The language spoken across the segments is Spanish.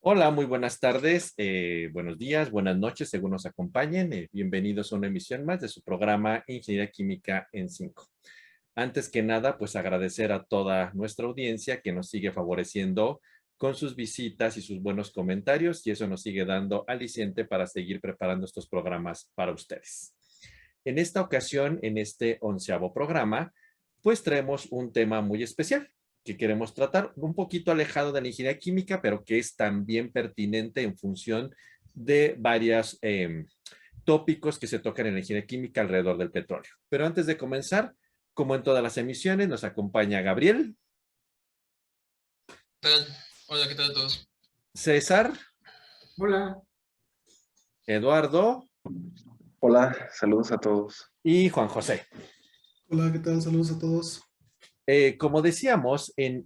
Hola, muy buenas tardes, buenos días, buenas noches, según nos acompañen. Bienvenidos a una emisión más de su programa Ingeniería Química en 5. Antes que nada, pues agradecer a toda nuestra audiencia que nos sigue favoreciendo con sus visitas y sus buenos comentarios y eso nos sigue dando aliciente para seguir preparando estos programas para ustedes. En esta ocasión, en este 11º programa, pues traemos un tema muy especial que queremos tratar, un poquito alejado de la ingeniería química, pero que es también pertinente en función de varios tópicos que se tocan en la ingeniería química alrededor del petróleo. Pero antes de comenzar, como en todas las emisiones, nos acompaña Gabriel, ¿Qué tal? Hola, ¿qué tal a todos? César, Hola. Eduardo Hola, saludos a todos. y Juan José. Hola, ¿qué tal? Saludos a todos. Como decíamos, en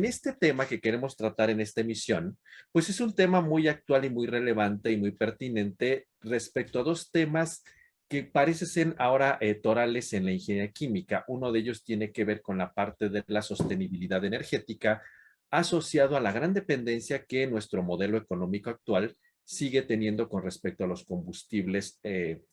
este tema que queremos tratar en esta emisión, pues es un tema muy actual y muy relevante y muy pertinente respecto a dos temas que parecen ser ahora torales en la ingeniería química. Uno de ellos tiene que ver con la parte de la sostenibilidad energética asociado a la gran dependencia que nuestro modelo económico actual sigue teniendo con respecto a los combustibles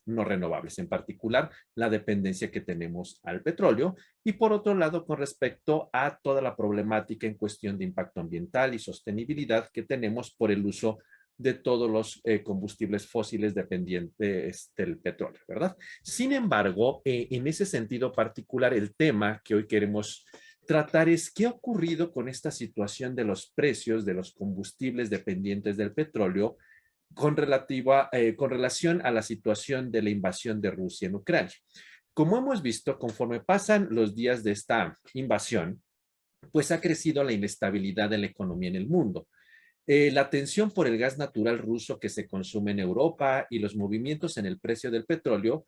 no renovables, en particular la dependencia que tenemos al petróleo y por otro lado, con respecto a toda la problemática en cuestión de impacto ambiental y sostenibilidad que tenemos por el uso de todos los combustibles fósiles dependientes del petróleo, ¿verdad? Sin embargo, en ese sentido particular, el tema que hoy queremos tratar es qué ha ocurrido con esta situación de los precios de los combustibles dependientes del petróleo con relación a la situación de la invasión de Rusia en Ucrania. Como hemos visto, conforme pasan los días de esta invasión, pues ha crecido la inestabilidad de la economía en el mundo. La tensión por el gas natural ruso que se consume en Europa y los movimientos en el precio del petróleo,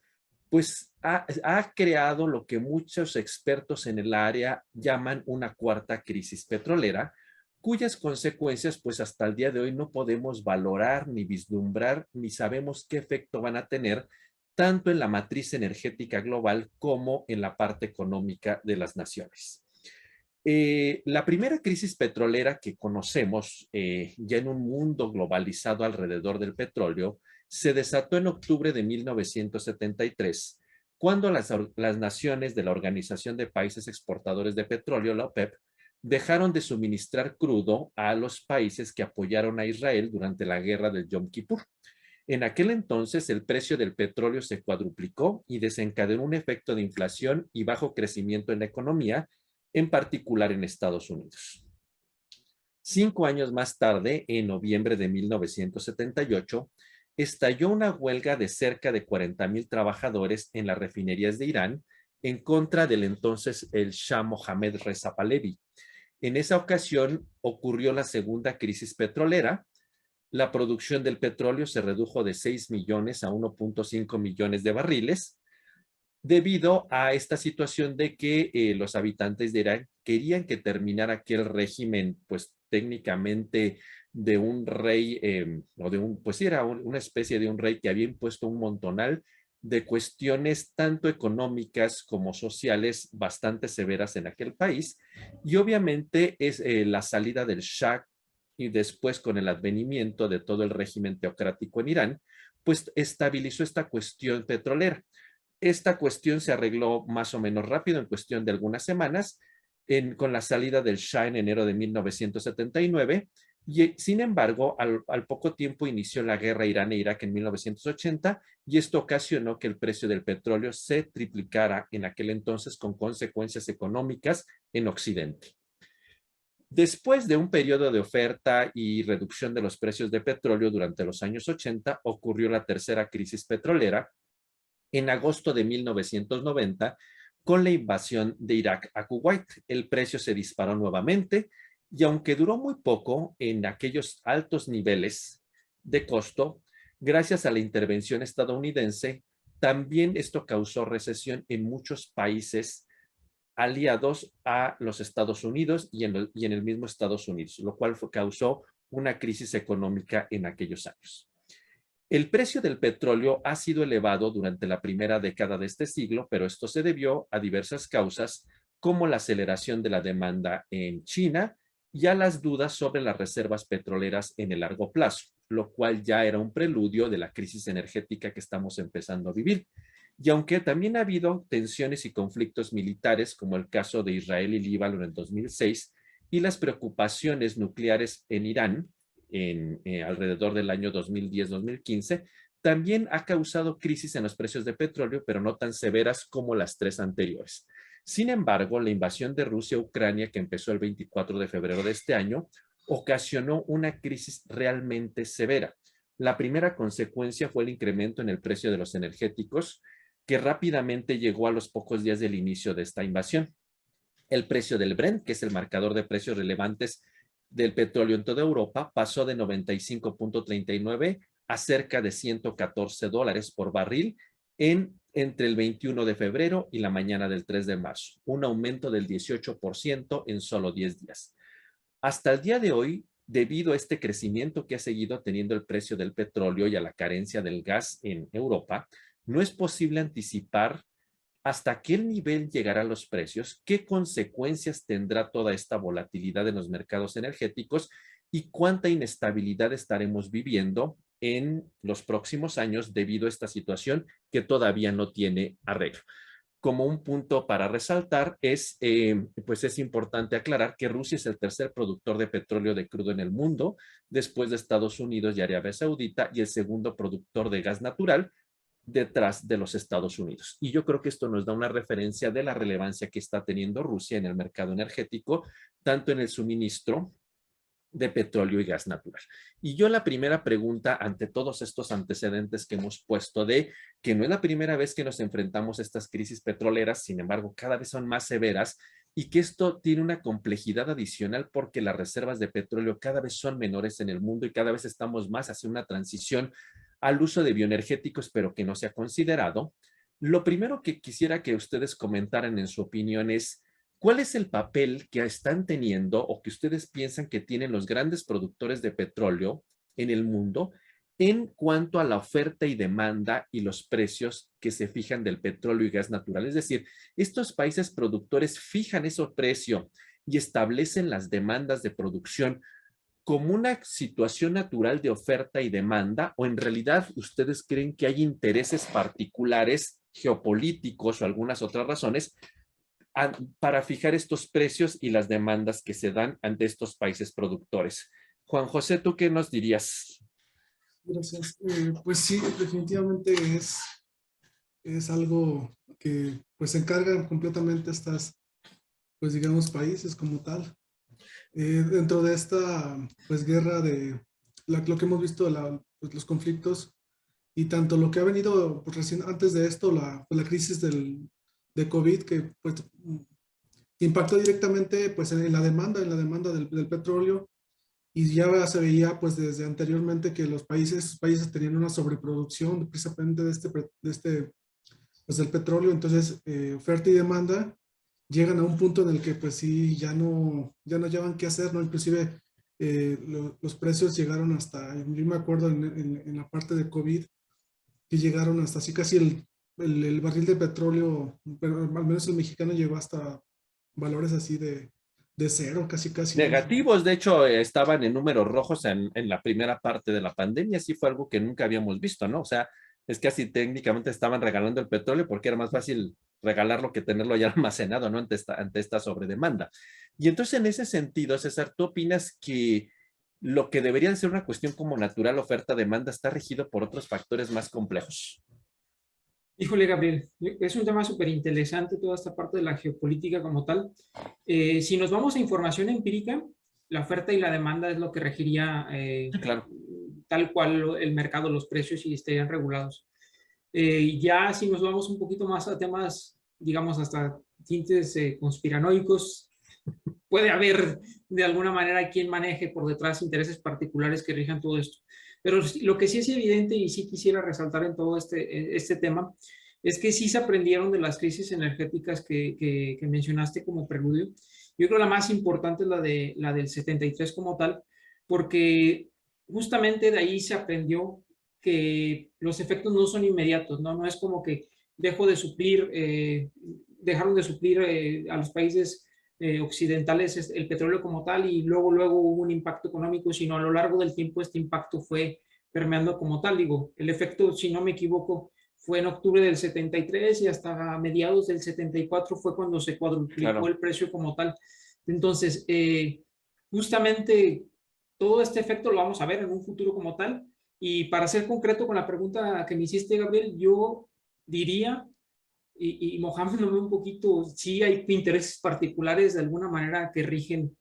pues ha creado lo que muchos expertos en el área llaman una cuarta crisis petrolera, cuyas consecuencias, pues hasta el día de hoy no podemos valorar ni vislumbrar ni sabemos qué efecto van a tener tanto en la matriz energética global como en la parte económica de las naciones. La primera crisis petrolera que conocemos ya en un mundo globalizado alrededor del petróleo se desató en octubre de 1973, cuando las naciones de la Organización de Países Exportadores de Petróleo, la OPEP, dejaron de suministrar crudo a los países que apoyaron a Israel durante la guerra del Yom Kippur. En aquel entonces, el precio del petróleo se cuadruplicó y desencadenó un efecto de inflación y bajo crecimiento en la economía, en particular en Estados Unidos. 5 años más tarde, en noviembre de 1978, estalló una huelga de cerca de 40,000 trabajadores en las refinerías de Irán en contra del entonces el Shah Mohammad Reza Pahlavi. En esa ocasión ocurrió la segunda crisis petrolera. La producción del petróleo se redujo de 6 millones a 1.5 millones de barriles debido a esta situación de que los habitantes de Irán querían que terminara aquel régimen, pues técnicamente de un rey, o de un, pues sí, era una especie de un rey que había impuesto un montonal de cuestiones tanto económicas como sociales bastante severas en aquel país. Y obviamente es la salida del Shah y después con el advenimiento de todo el régimen teocrático en Irán, pues estabilizó esta cuestión petrolera. Esta cuestión se arregló más o menos rápido, en cuestión de algunas semanas, con la salida del Shah en enero de 1979, y sin embargo, al poco tiempo inició la guerra Irán e Irak en 1980, y esto ocasionó que el precio del petróleo se triplicara en aquel entonces con consecuencias económicas en Occidente. Después de un periodo de oferta y reducción de los precios de petróleo durante los años 80, ocurrió la tercera crisis petrolera, en agosto de 1990 con la invasión de Irak a Kuwait. El precio se disparó nuevamente y aunque duró muy poco en aquellos altos niveles de costo, gracias a la intervención estadounidense, también esto causó recesión en muchos países aliados a los Estados Unidos y en el mismo Estados Unidos, lo cual causó una crisis económica en aquellos años. El precio del petróleo ha sido elevado durante la primera década de este siglo, pero esto se debió a diversas causas, como la aceleración de la demanda en China y a las dudas sobre las reservas petroleras en el largo plazo, lo cual ya era un preludio de la crisis energética que estamos empezando a vivir. Y aunque también ha habido tensiones y conflictos militares, como el caso de Israel y Líbano en el 2006, y las preocupaciones nucleares en Irán alrededor del año 2010-2015, también ha causado crisis en los precios de petróleo, pero no tan severas como las tres anteriores. Sin embargo, la invasión de Rusia a Ucrania, que empezó el 24 de febrero de este año, ocasionó una crisis realmente severa. La primera consecuencia fue el incremento en el precio de los energéticos, que rápidamente llegó a los pocos días del inicio de esta invasión. El precio del Brent, que es el marcador de precios relevantes del petróleo en toda Europa, pasó de 95.39 a cerca de $114 por barril entre el 21 de febrero y la mañana del 3 de marzo, un aumento del 18% en solo 10 días. Hasta el día de hoy, debido a este crecimiento que ha seguido teniendo el precio del petróleo y a la carencia del gas en Europa, no es posible anticipar hasta qué nivel llegarán los precios, qué consecuencias tendrá toda esta volatilidad en los mercados energéticos y cuánta inestabilidad estaremos viviendo en los próximos años debido a esta situación que todavía no tiene arreglo. Como un punto para resaltar pues es importante aclarar que Rusia es el tercer productor de petróleo de crudo en el mundo, después de Estados Unidos y Arabia Saudita, y el segundo productor de gas natural detrás de los Estados Unidos. Y yo creo que esto nos da una referencia de la relevancia que está teniendo Rusia en el mercado energético, tanto en el suministro de petróleo y gas natural. Y yo la primera pregunta ante todos estos antecedentes que hemos puesto de que no es la primera vez que nos enfrentamos a estas crisis petroleras, sin embargo, cada vez son más severas y que esto tiene una complejidad adicional porque las reservas de petróleo cada vez son menores en el mundo y cada vez estamos más hacia una transición al uso de bioenergéticos, pero que no se ha considerado. Lo primero que quisiera que ustedes comentaran en su opinión es ¿cuál es el papel que están teniendo o que ustedes piensan que tienen los grandes productores de petróleo en el mundo en cuanto a la oferta y demanda y los precios que se fijan del petróleo y gas natural? Es decir, estos países productores fijan ese precio y establecen las demandas de producción como una situación natural de oferta y demanda, o en realidad ustedes creen que hay intereses particulares geopolíticos o algunas otras razones para fijar estos precios y las demandas que se dan ante estos países productores. Juan José, ¿tú qué nos dirías? Gracias. Pues sí, definitivamente es algo que pues se encargan completamente estas, pues digamos, países como tal. Dentro de esta pues guerra de lo que hemos visto, pues, los conflictos y tanto lo que ha venido pues, recién antes de esto, la crisis de COVID que pues impactó directamente pues en la demanda del petróleo, y ya se veía pues desde anteriormente que los países tenían una sobreproducción precisamente pues del petróleo. Entonces oferta y demanda llegan a un punto en el que pues sí ya no llevan qué hacer, ¿no? Inclusive los precios llegaron hasta, yo me acuerdo en la parte de COVID, que llegaron hasta así casi el barril de petróleo, pero al menos el mexicano llegó hasta valores así de cero, casi casi, ¿no? Negativos, de hecho, estaban en números rojos en la primera parte de la pandemia, sí fue algo que nunca habíamos visto, ¿no? O sea, es que así técnicamente estaban regalando el petróleo porque era más fácil regalarlo que tenerlo ya almacenado, ¿no? Ante esta sobredemanda. Y entonces, en ese sentido, César, ¿tú opinas que lo que debería ser una cuestión como natural oferta-demanda está regido por otros factores más complejos? Híjole, Gabriel, es un tema súper interesante toda esta parte de la geopolítica como tal. Si nos vamos a información empírica, la oferta y la demanda es lo que regiría Claro. tal cual el mercado, los precios y estarían regulados. Ya si nos vamos un poquito más a temas, digamos, hasta tintes conspiranoicos, puede haber de alguna manera quien maneje por detrás intereses particulares que rijan todo esto. Pero lo que sí es evidente y sí quisiera resaltar en todo este tema es que sí se aprendieron de las crisis energéticas que mencionaste como preludio. Yo creo la más importante es la del 73 como tal, porque justamente de ahí se aprendió que los efectos no son inmediatos, ¿no? No es como que dejaron de suplir a los países occidentales el petróleo como tal y luego hubo un impacto económico, sino a lo largo del tiempo este impacto fue permeando como tal. Digo, el efecto, si no me equivoco, fue en octubre del 73 y hasta mediados del 74 fue cuando se cuadruplicó Claro. el precio como tal. Entonces, justamente todo este efecto lo vamos a ver en un futuro como tal. Y para ser concreto con la pregunta que me hiciste, Gabriel, yo diría, y mojándome un poquito, sí hay intereses particulares de alguna manera que rigen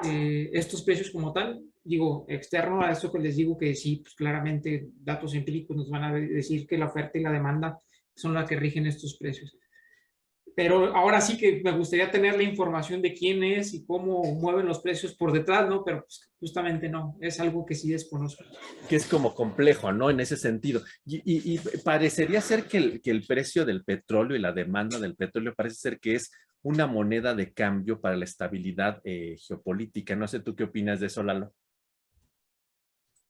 estos precios como tal. Digo, externo a esto que les digo que sí, pues claramente datos empíricos nos van a decir que la oferta y la demanda son las que rigen estos precios. Pero ahora sí que me gustaría tener la información de quién es y cómo mueven los precios por detrás, ¿no? Pero pues, justamente no, es algo que sí desconozco. Que es como complejo, ¿no? En ese sentido. Y parecería ser que el precio del petróleo y la demanda del petróleo parece ser que es una moneda de cambio para la estabilidad geopolítica. No sé tú qué opinas de eso, Lalo.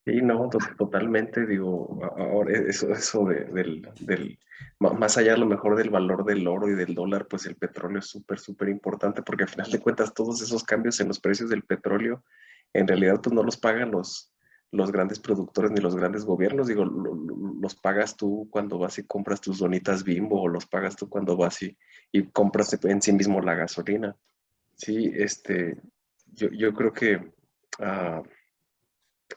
Sí, no, totalmente, digo, ahora eso más allá a lo mejor del valor del oro y del dólar, pues el petróleo es súper, súper importante porque al final de cuentas todos esos cambios en los precios del petróleo, en realidad pues no los pagan los grandes productores ni los grandes gobiernos, digo, los pagas tú cuando vas y compras tus donitas Bimbo o los pagas tú cuando vas y compras en sí mismo la gasolina. Sí, yo creo que...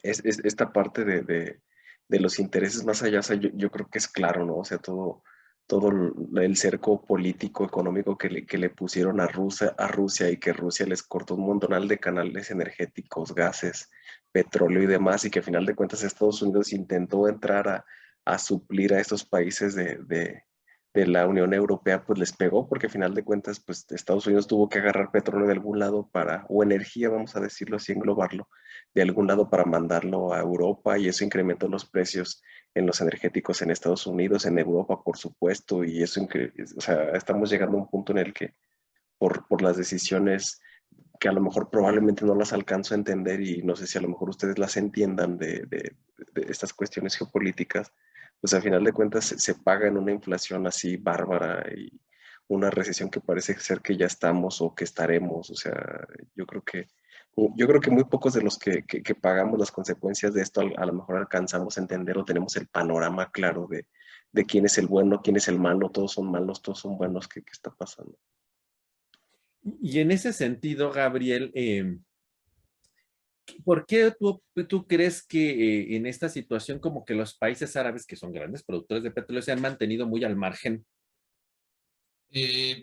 esta parte de los intereses más allá, o sea, yo creo que es claro, ¿no? O sea, todo el cerco político, económico que le pusieron a Rusia y que Rusia les cortó un montonal de canales energéticos, gases, petróleo y demás, y que a final de cuentas Estados Unidos intentó entrar a suplir a estos países de la Unión Europea, pues les pegó, porque a final de cuentas, pues Estados Unidos tuvo que agarrar petróleo de algún lado o energía, vamos a decirlo así, englobarlo de algún lado para mandarlo a Europa y eso incrementó los precios en los energéticos en Estados Unidos, en Europa, por supuesto, y eso, o sea, estamos llegando a un punto en el que por las decisiones que a lo mejor probablemente no las alcanzo a entender y no sé si a lo mejor ustedes las entiendan de estas cuestiones geopolíticas, pues al final de cuentas se paga en una inflación así bárbara y una recesión que parece ser que ya estamos o que estaremos, o sea, yo creo que muy pocos de los que pagamos las consecuencias de esto a lo mejor alcanzamos a entender o tenemos el panorama claro de quién es el bueno, quién es el malo, todos son malos, todos son buenos, qué está pasando. Y en ese sentido, Gabriel, ¿por qué tú crees que en esta situación como que los países árabes, que son grandes productores de petróleo, se han mantenido muy al margen?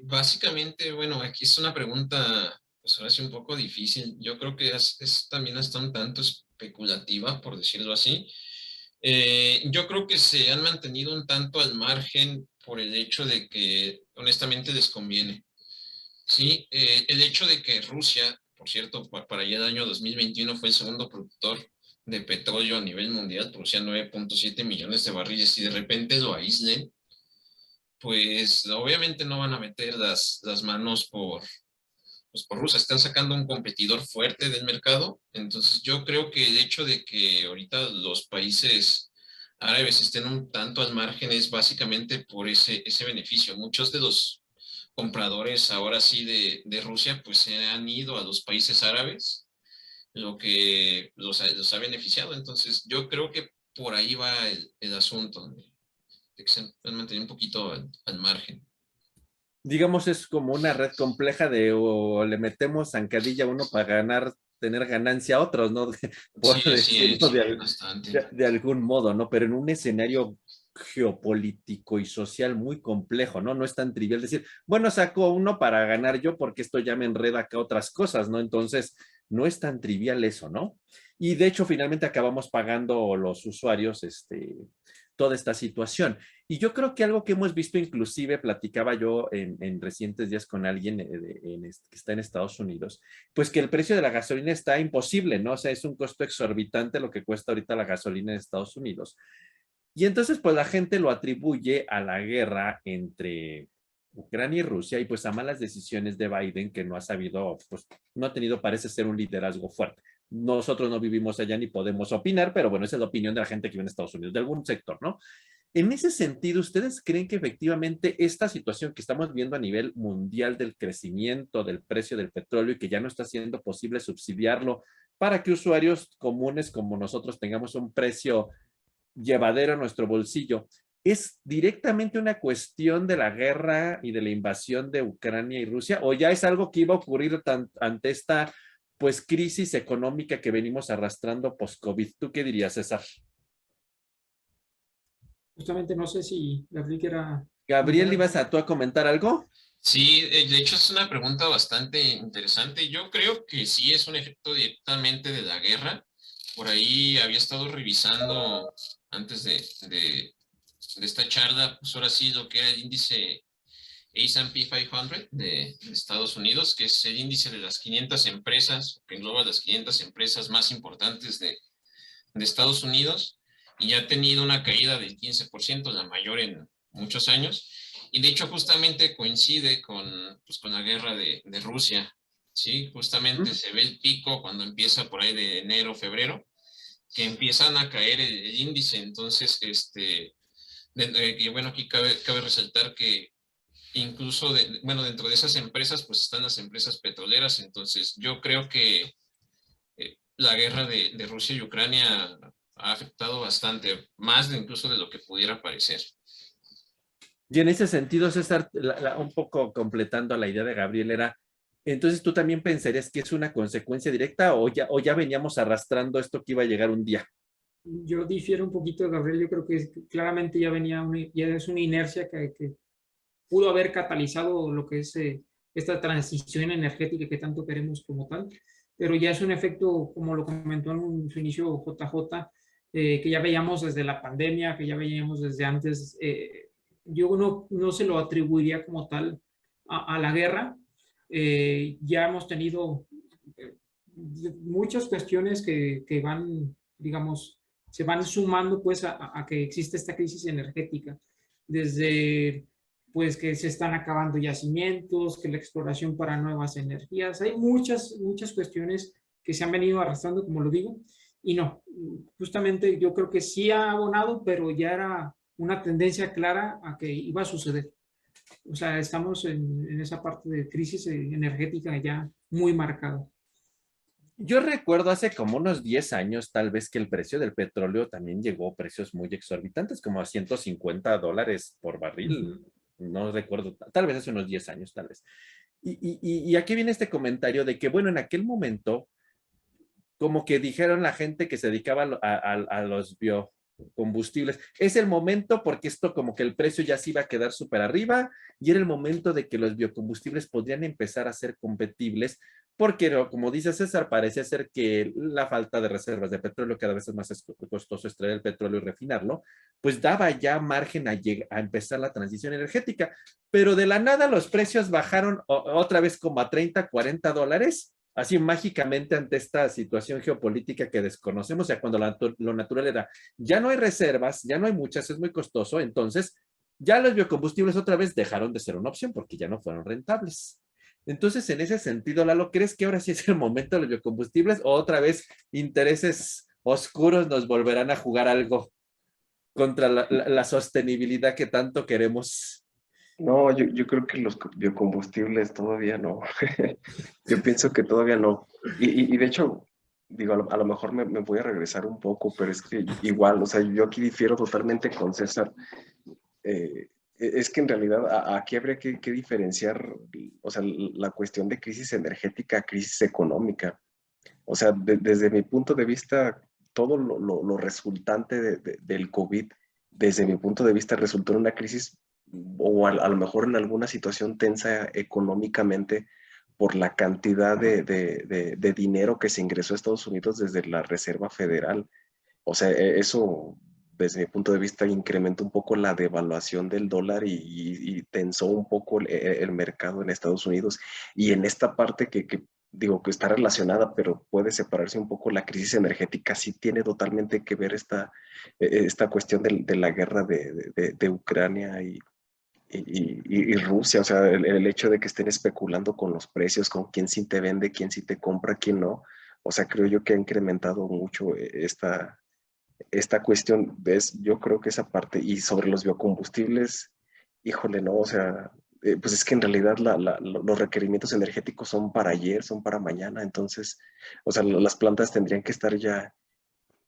Básicamente, bueno, aquí es una pregunta, pues ahora sí un poco difícil. Yo creo que es también hasta un tanto especulativa, por decirlo así. Yo creo que se han mantenido un tanto al margen por el hecho de que honestamente les conviene. Sí, el hecho de que Rusia, por cierto, para allá el año 2021 fue el segundo productor de petróleo a nivel mundial, producía 9.7 millones de barriles y de repente lo aíslen, pues obviamente no van a meter las manos pues por Rusia, están sacando un competidor fuerte del mercado, entonces yo creo que el hecho de que ahorita los países árabes estén un tanto al margen es básicamente por ese beneficio. Muchos de los compradores ahora sí de Rusia pues se han ido a los países árabes, lo que los ha beneficiado, entonces yo creo que por ahí va el asunto, de que se han mantenido un poquito al margen. Digamos, es como una red compleja de o le metemos zancadilla a uno para tener ganancia a otros, ¿no? Por Sí, así decirlo es, bastante. de algún modo, ¿no? Pero en un escenario geopolítico y social muy complejo, ¿no? No es tan trivial decir, bueno, saco uno para ganar yo porque esto ya me enreda acá otras cosas, ¿no? Entonces, no es tan trivial eso, ¿no? Y de hecho, finalmente acabamos pagando los usuarios, toda esta situación. Y yo creo que algo que hemos visto, inclusive platicaba yo en recientes días con alguien que está en Estados Unidos, pues que el precio de la gasolina está imposible, ¿no? O sea, es un costo exorbitante lo que cuesta ahorita la gasolina en Estados Unidos. Y entonces, pues la gente lo atribuye a la guerra entre Ucrania y Rusia y pues a malas decisiones de Biden que no ha sabido, pues no ha tenido, parece ser un liderazgo fuerte. Nosotros no vivimos allá ni podemos opinar, pero bueno, esa es la opinión de la gente que vive en Estados Unidos, de algún sector, ¿no? En ese sentido, ¿ustedes creen que efectivamente esta situación que estamos viendo a nivel mundial del crecimiento del precio del petróleo y que ya no está siendo posible subsidiarlo para que usuarios comunes como nosotros tengamos un precio llevadero a nuestro bolsillo, es directamente una cuestión de la guerra y de la invasión de Ucrania y Rusia, o ya es algo que iba a ocurrir ante esta pues crisis económica que venimos arrastrando post-COVID? ¿Tú qué dirías, César? Justamente no sé si Gabriel era... Gabriel, ¿ibas a tú a comentar algo? Sí, de hecho es una pregunta bastante interesante. Yo creo que sí es un efecto directamente de la guerra. Por ahí había estado revisando antes de esta charla, pues ahora sí lo que era el índice S&P 500 de Estados Unidos, que es el índice de las 500 empresas, que engloba las 500 empresas más importantes de Estados Unidos, y ha tenido una caída del 15%, la mayor en muchos años. Y de hecho justamente coincide pues, con la guerra de Rusia, ¿sí? Justamente se ve el pico cuando empieza por ahí de enero, febrero, que empiezan a caer el índice. Entonces, y bueno, aquí cabe resaltar que incluso, bueno, dentro de esas empresas, pues están las empresas petroleras. Entonces, yo creo que la guerra de Rusia y Ucrania ha afectado bastante, más incluso de lo que pudiera parecer. Y en ese sentido, César, un poco completando la idea de Gabriel, era, entonces tú también pensarías que es una consecuencia directa o ya veníamos arrastrando esto que iba a llegar un día. Yo difiero un poquito de Gabriel, yo creo que claramente ya venía, ya es una inercia que pudo haber catalizado lo que es esta transición energética que tanto queremos como tal, pero ya es un efecto, como lo comentó en su inicio JJ, que ya veíamos desde la pandemia, que ya veíamos desde antes. Yo no se lo atribuiría como tal a la guerra. Ya hemos tenido muchas cuestiones que van, digamos, se van sumando pues a que existe esta crisis energética. Desde pues que se están acabando yacimientos, que la exploración para nuevas energías. Hay muchas cuestiones que se han venido arrastrando, como lo digo, y no, justamente yo creo que sí ha abonado, pero ya era una tendencia clara a que iba a suceder. O sea, estamos en esa parte de crisis energética ya muy marcada. Yo recuerdo hace como unos 10 años, tal vez, que el precio del petróleo también llegó a precios muy exorbitantes, como a $150 por barril. No recuerdo, tal vez hace unos 10 años, tal vez. Y aquí viene este comentario de que, bueno, en aquel momento, como que dijeron la gente que se dedicaba a los biocombustibles, es el momento porque esto como que el precio ya se iba a quedar súper arriba y era el momento de que los biocombustibles podrían empezar a ser competibles porque, como dice César, parece ser que la falta de reservas de petróleo, cada vez es más costoso extraer el petróleo y refinarlo, pues daba ya margen a empezar la transición energética, pero de la nada los precios bajaron otra vez como a $30-40, así mágicamente ante esta situación geopolítica que desconocemos, ya cuando lo natural era, ya no hay reservas, ya no hay muchas, es muy costoso, entonces ya los biocombustibles otra vez dejaron de ser una opción porque ya no fueron rentables. Entonces, en ese sentido, Lalo, ¿crees que ahora sí es el momento de los biocombustibles o otra vez intereses oscuros nos volverán a jugar algo contra la sostenibilidad que tanto queremos? No, yo creo que los biocombustibles todavía no. Yo pienso que todavía no. Y de hecho, digo, a lo mejor me voy a regresar un poco, pero es que igual, o sea, yo aquí difiero totalmente con César. Es que en realidad aquí habría que diferenciar, o sea, la cuestión de crisis energética a crisis económica. O sea, desde mi punto de vista, todo lo resultante del COVID, desde mi punto de vista, resultó en una crisis o a lo mejor en alguna situación tensa económicamente por la cantidad de dinero que se ingresó a Estados Unidos desde la Reserva Federal. O sea, eso, desde mi punto de vista, incrementó un poco la devaluación del dólar y tensó un poco el mercado en Estados Unidos. Y en esta parte que digo que está relacionada, pero puede separarse un poco, la crisis energética sí tiene totalmente que ver esta cuestión de la guerra de Ucrania y Rusia, o sea, el hecho de que estén especulando con los precios, con quién sí te vende, quién sí te compra, quién no. O sea, creo yo que ha incrementado mucho esta cuestión, ves, yo creo que esa parte, y sobre los biocombustibles, híjole, no, o sea, pues es que en realidad los requerimientos energéticos son para ayer, son para mañana, entonces, o sea, las plantas tendrían que estar ya,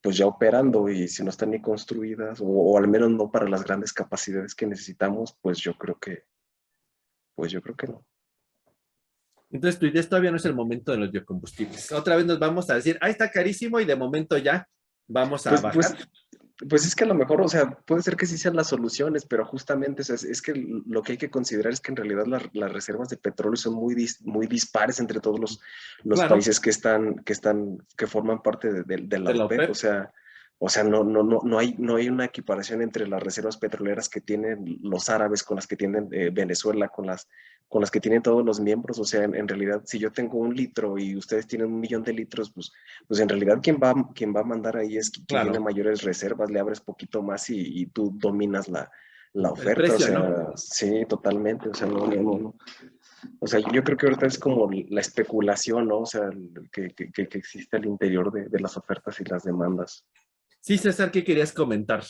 pues ya operando, y si no están ni construidas, o al menos no para las grandes capacidades que necesitamos, pues yo creo que no. Entonces, tu idea todavía no es el momento de los biocombustibles. Otra vez nos vamos a decir, está carísimo y de momento ya vamos a Pues, bajar. pues es que a lo mejor, o sea, puede ser que sí sean las soluciones, pero justamente, o sea, es que lo que hay que considerar es que en realidad las reservas de petróleo son muy dispares entre todos los Claro, países que forman parte de la de la OPEP. OPEP. O sea, no hay una equiparación entre las reservas petroleras que tienen los árabes con las que tienen Venezuela, con las que tienen todos los miembros. O sea, en realidad, si yo tengo 1 litro y ustedes tienen 1 millón de litros, pues en realidad quien va a mandar ahí es quien tiene Claro, mayores reservas, le abres poquito más y tú dominas la el oferta. O precio, ¿no? sea, sí, totalmente. O sea, no. O sea, yo creo que ahorita es como la especulación, ¿no? O sea, que existe al interior de las ofertas y las demandas. Sí, César, ¿qué querías comentar?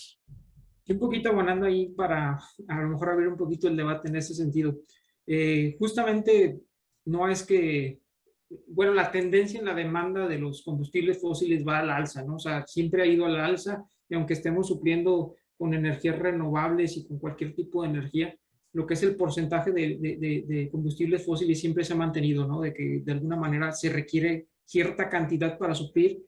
Y un poquito abonando ahí para a lo mejor abrir un poquito el debate en ese sentido. Justamente no es que, bueno, la tendencia en la demanda de los combustibles fósiles va al alza, ¿no? O sea, siempre ha ido a la alza y aunque estemos supliendo con energías renovables y con cualquier tipo de energía, lo que es el porcentaje de combustibles fósiles siempre se ha mantenido, ¿no? De que de alguna manera se requiere cierta cantidad para suplir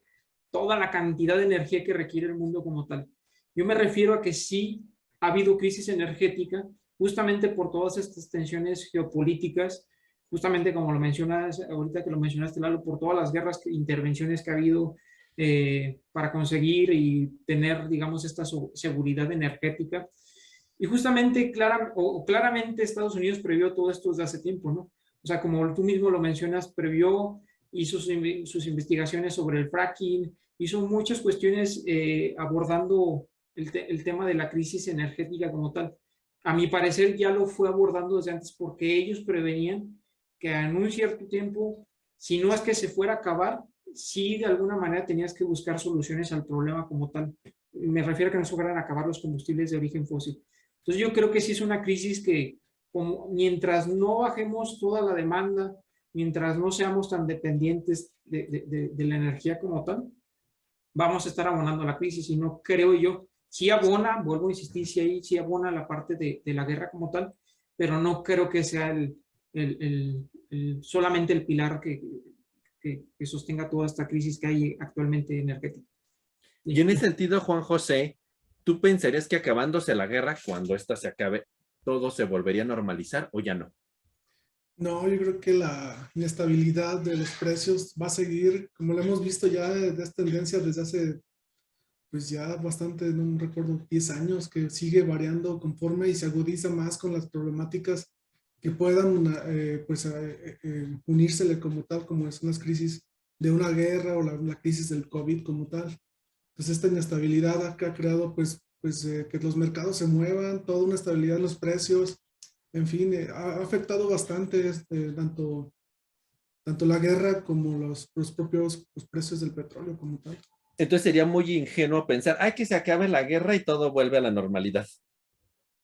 toda la cantidad de energía que requiere el mundo como tal. Yo me refiero a que sí ha habido crisis energética justamente por todas estas tensiones geopolíticas, justamente como lo mencionas, ahorita que lo mencionaste, Lalo, por todas las guerras, intervenciones que ha habido para conseguir y tener, digamos, esta seguridad energética. Y justamente, claramente, Estados Unidos previó todo esto desde hace tiempo, ¿no? O sea, como tú mismo lo mencionas, previó, hizo sus investigaciones sobre el fracking, hizo muchas cuestiones abordando el tema de la crisis energética como tal. A mi parecer ya lo fue abordando desde antes porque ellos prevenían que en un cierto tiempo, si no es que se fuera a acabar, sí de alguna manera tenías que buscar soluciones al problema como tal. Me refiero a que no se fueran a acabar los combustibles de origen fósil. Entonces yo creo que sí es una crisis que como, mientras no bajemos toda la demanda, mientras no seamos tan dependientes de la energía como tal, vamos a estar abonando la crisis y no creo yo, sí abona, vuelvo a insistir, sí abona la parte de la guerra como tal, pero no creo que sea solamente el pilar que sostenga toda esta crisis que hay actualmente energética. Y en ese sentido, Juan José, ¿tú pensarías que acabándose la guerra, cuando ésta se acabe, todo se volvería a normalizar o ya no? No, yo creo que la inestabilidad de los precios va a seguir, como lo hemos visto ya de esta tendencia desde hace, pues ya bastante, no recuerdo, 10 años, que sigue variando conforme y se agudiza más con las problemáticas que puedan, unírsele como tal, como son las crisis de una guerra o la crisis del COVID como tal. Entonces esta inestabilidad ha creado que los mercados se muevan, toda una estabilidad en los precios, en fin, ha afectado bastante tanto la guerra como los propios precios del petróleo como tal. Entonces sería muy ingenuo pensar, ay, que se acabe la guerra y todo vuelve a la normalidad.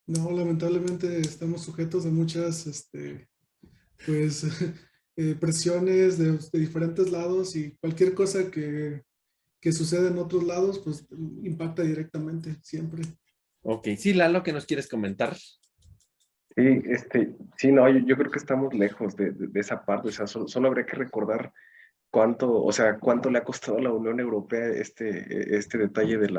No, lamentablemente estamos sujetos a muchas pues, presiones de diferentes lados y cualquier cosa que sucede en otros lados, pues impacta directamente, siempre. Ok, sí, Lalo, ¿qué nos quieres comentar? Sí, sí, no, yo creo que estamos lejos de esa parte. O sea, solo habría que recordar cuánto le ha costado a la Unión Europea este detalle de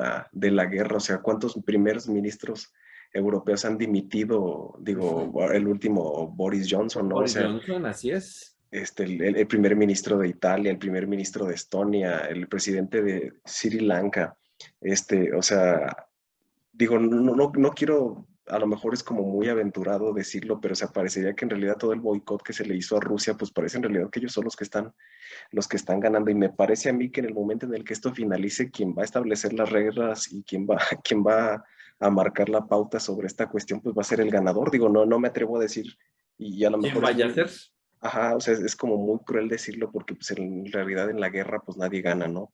la guerra. O sea, cuántos primeros ministros europeos han dimitido, digo, el último Boris Johnson, ¿no? O Boris sea, Johnson, así es. el primer ministro de Italia, el primer ministro de Estonia, el presidente de Sri Lanka, o sea, digo, no quiero, a lo mejor es como muy aventurado decirlo, pero o sea, parecería que en realidad todo el boicot que se le hizo a Rusia, pues parece en realidad que ellos son los que están ganando. Y me parece a mí que en el momento en el que esto finalice, quien va a establecer las reglas y quien va a marcar la pauta sobre esta cuestión, pues va a ser el ganador. Digo, no me atrevo a decir, y a lo ¿Quién mejor es vaya a muy, ser? ajá, o sea, es como muy cruel decirlo porque pues en realidad en la guerra pues nadie gana, ¿no?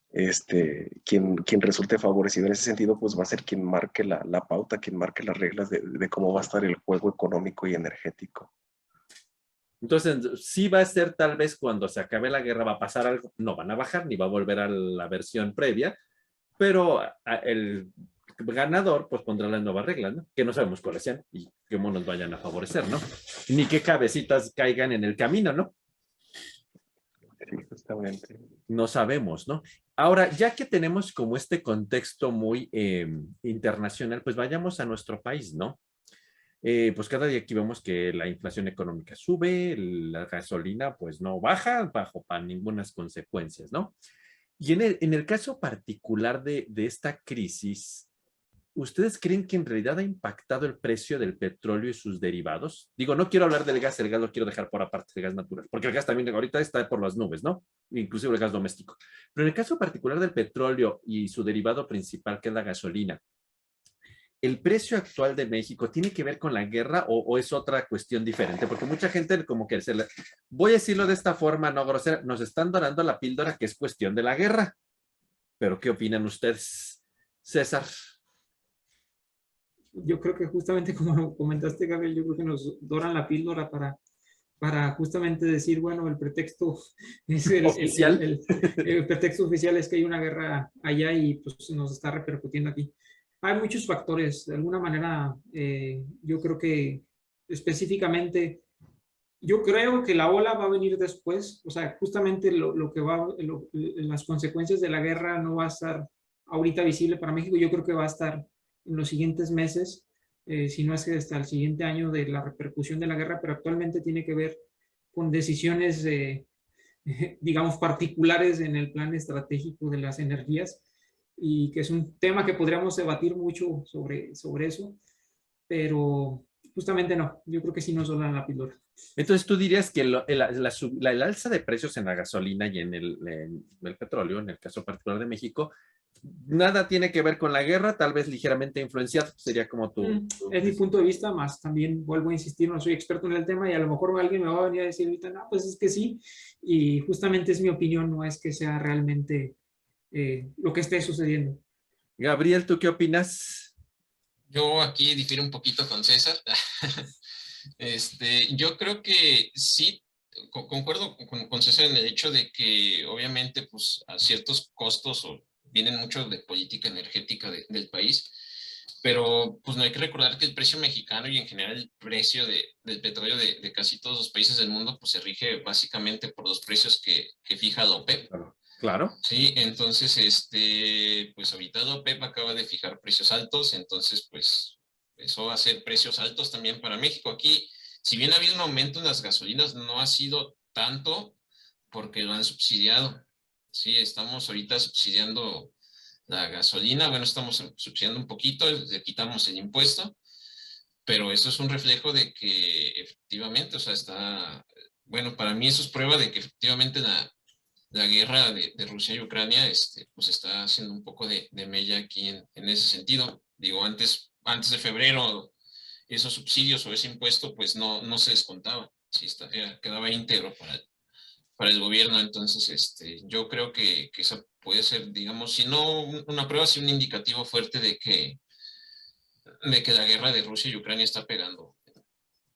quien resulte favorecido en ese sentido, pues va a ser quien marque la pauta, quien marque las reglas de cómo va a estar el juego económico y energético. Entonces, sí va a ser tal vez cuando se acabe la guerra va a pasar algo, no van a bajar ni va a volver a la versión previa, pero el ganador pues pondrá las nuevas reglas, ¿no? Que no sabemos cuáles sean y cómo nos vayan a favorecer, ¿no? Ni qué cabecitas caigan en el camino, ¿no? Sí, justamente. No sabemos, ¿no? Ahora, ya que tenemos como este contexto muy internacional, pues vayamos a nuestro país, ¿no? Pues cada día aquí vemos que la inflación económica sube, la gasolina pues no baja bajo para ninguna consecuencias, ¿no? Y en el caso particular de esta crisis, ¿ustedes creen que en realidad ha impactado el precio del petróleo y sus derivados? Digo, no quiero hablar del gas, el gas lo quiero dejar por aparte, el gas natural, porque el gas también ahorita está por las nubes, ¿no? Inclusive el gas doméstico. Pero en el caso particular del petróleo y su derivado principal, que es la gasolina, ¿el precio actual de México tiene que ver con la guerra o es otra cuestión diferente? Porque mucha gente como que voy a decirlo de esta forma no grosera, nos están dorando la píldora que es cuestión de la guerra. ¿Pero qué opinan ustedes, César? Yo creo que justamente como lo comentaste, Gabriel, yo creo que nos doran la píldora para justamente decir, bueno, el pretexto es ¿Oficial? el pretexto oficial es que hay una guerra allá y pues nos está repercutiendo aquí. Hay muchos factores, de alguna manera, yo creo que específicamente, yo creo que la ola va a venir después, o sea, justamente lo que las consecuencias de la guerra no va a estar ahorita visible para México, yo creo que va a estar en los siguientes meses, si no es que hasta el siguiente año de la repercusión de la guerra, pero actualmente tiene que ver con decisiones, digamos, particulares en el plan estratégico de las energías y que es un tema que podríamos debatir mucho sobre eso, pero justamente no, yo creo que sí nos donan la píldora. Entonces tú dirías que el alza de precios en la gasolina y en el petróleo, en el caso particular de México, nada tiene que ver con la guerra, tal vez ligeramente influenciado, sería como tú. Es mi punto de vista, más también vuelvo a insistir, no soy experto en el tema y a lo mejor alguien me va a venir a decir ahorita, no, pues es que sí, y justamente es mi opinión, no es que sea realmente lo que esté sucediendo. Gabriel, ¿tú qué opinas? Yo aquí difiero un poquito con César. Yo creo que sí, concuerdo con César en el hecho de que obviamente pues a ciertos costos vienen mucho de política energética del país, pero pues no hay que recordar que el precio mexicano y en general el precio del petróleo de casi todos los países del mundo pues se rige básicamente por los precios que fija la OPEP. Claro. Sí, entonces, pues ahorita la OPEP acaba de fijar precios altos, entonces pues eso va a ser precios altos también para México. Aquí, si bien ha habido un aumento en las gasolinas, no ha sido tanto porque lo han subsidiado. Sí, estamos ahorita subsidiando la gasolina, bueno, estamos subsidiando un poquito, le quitamos el impuesto, pero eso es un reflejo de que efectivamente, o sea, bueno, para mí eso es prueba de que efectivamente la guerra de Rusia y Ucrania, pues está haciendo un poco de mella aquí en ese sentido. Digo, antes de febrero, esos subsidios o ese impuesto, pues no se descontaba. Sí, quedaba íntegro para el gobierno. Entonces, yo creo que eso puede ser, digamos, si no una prueba, sí un indicativo fuerte de que la guerra de Rusia y Ucrania está pegando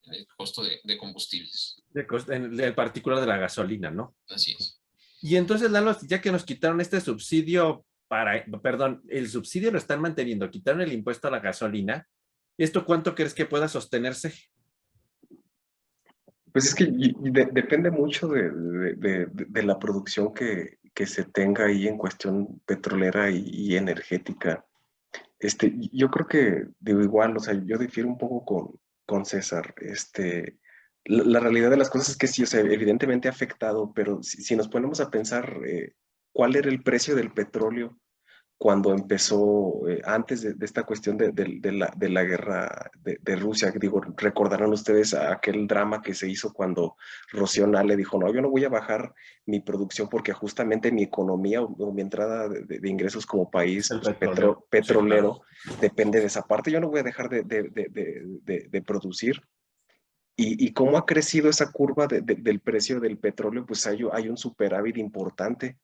en el costo de combustibles. En el particular de la gasolina, ¿no? Así es. Y entonces, Lalo, ya que nos quitaron este subsidio perdón, el subsidio lo están manteniendo, quitaron el impuesto a la gasolina, ¿esto cuánto crees que pueda sostenerse? Pues es que depende mucho de la producción que se tenga ahí en cuestión petrolera y energética. Yo creo que, digo, igual, o sea, yo difiero un poco con César. La realidad de las cosas es que sí, o sea, evidentemente ha afectado, pero si nos ponemos a pensar cuál era el precio del petróleo cuando empezó, antes de esta cuestión de la guerra de Rusia, digo, recordarán ustedes aquel drama que se hizo cuando Rocío Nale dijo, no, yo no voy a bajar mi producción porque justamente mi economía o mi entrada de ingresos como país pues, petrolero sí, claro, depende de esa parte, yo no voy a dejar de producir. Y cómo ha crecido esa curva del precio del petróleo, pues hay un superávit importante.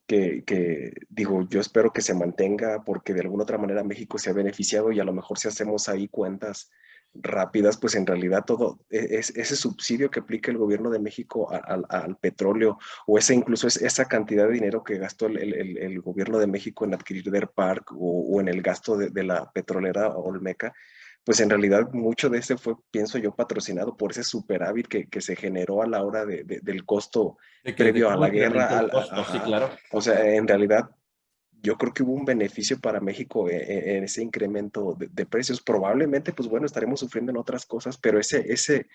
digo, yo espero que se mantenga porque de alguna otra manera México se ha beneficiado y a lo mejor si hacemos ahí cuentas rápidas, pues en realidad todo ese subsidio que aplica el gobierno de México al petróleo o incluso esa cantidad de dinero que gastó el gobierno de México en adquirir Deer Park o en el gasto de la petrolera Olmeca, pues en realidad mucho de ese fue, pienso yo, patrocinado por ese superávit que se generó a la hora del costo de previo a cómo la incrementó guerra. el costo, sí, claro. O sea, en realidad yo creo que hubo un beneficio para México en ese incremento de precios. Probablemente, pues bueno, estaremos sufriendo en otras cosas, pero ese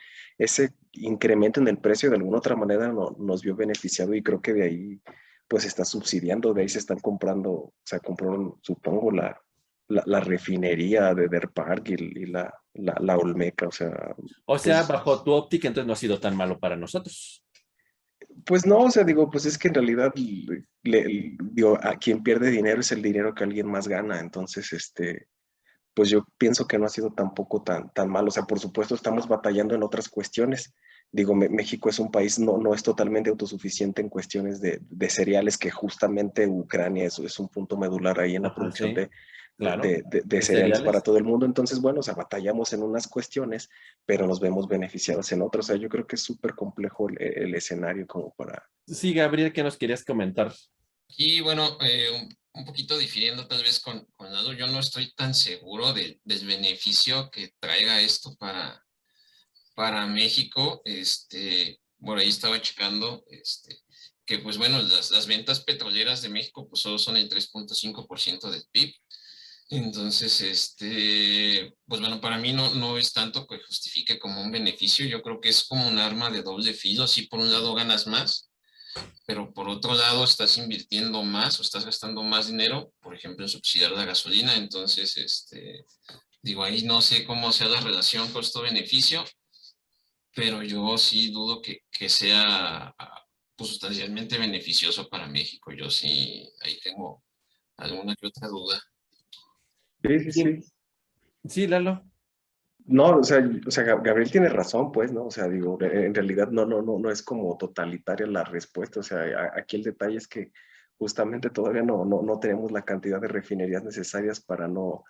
incremento en el precio de alguna otra manera nos vio beneficiado y creo que de ahí pues se está subsidiando, de ahí se están comprando, o sea, compraron, supongo, la refinería de Deer Park y la Olmeca, o sea, O sea, pues bajo tu óptica, entonces no ha sido tan malo para nosotros. Pues no, o sea, digo, pues es que en realidad, digo, a quien pierde dinero es el dinero que alguien más gana, entonces, pues yo pienso que no ha sido tampoco tan malo, o sea, por supuesto estamos batallando en otras cuestiones, digo, México es un país, no es totalmente autosuficiente en cuestiones de cereales, que justamente Ucrania es un punto medular ahí en la Ajá, producción sí, claro. de De cereales para cereales. todo el mundo. Entonces, bueno, o sea, batallamos en unas cuestiones, pero nos vemos beneficiados en otras. O sea, yo creo que es súper complejo el escenario como para... Sí, Gabriel, ¿qué nos querías comentar? Y bueno, un poquito difiriendo tal vez con Lalo, yo no estoy tan seguro del beneficio que traiga esto para México. Por ahí estaba checando, que pues bueno, las ventas petroleras de México pues solo son el 3.5% del PIB. Entonces, pues bueno, para mí no es tanto que justifique como un beneficio. Yo creo que es como un arma de doble filo. Sí, por un lado ganas más, pero por otro lado estás invirtiendo más o estás gastando más dinero, por ejemplo, en subsidiar la gasolina. Entonces, digo, ahí no sé cómo sea la relación costo-beneficio, pero yo sí dudo que sea pues, sustancialmente beneficioso para México. Yo sí, ahí tengo alguna que otra duda. Sí, sí, sí. Sí, Lalo. No, o sea, Gabriel tiene razón, pues, ¿no? O sea, digo, en realidad no es como totalitaria la respuesta. O sea, aquí el detalle es que justamente todavía no tenemos la cantidad de refinerías necesarias para no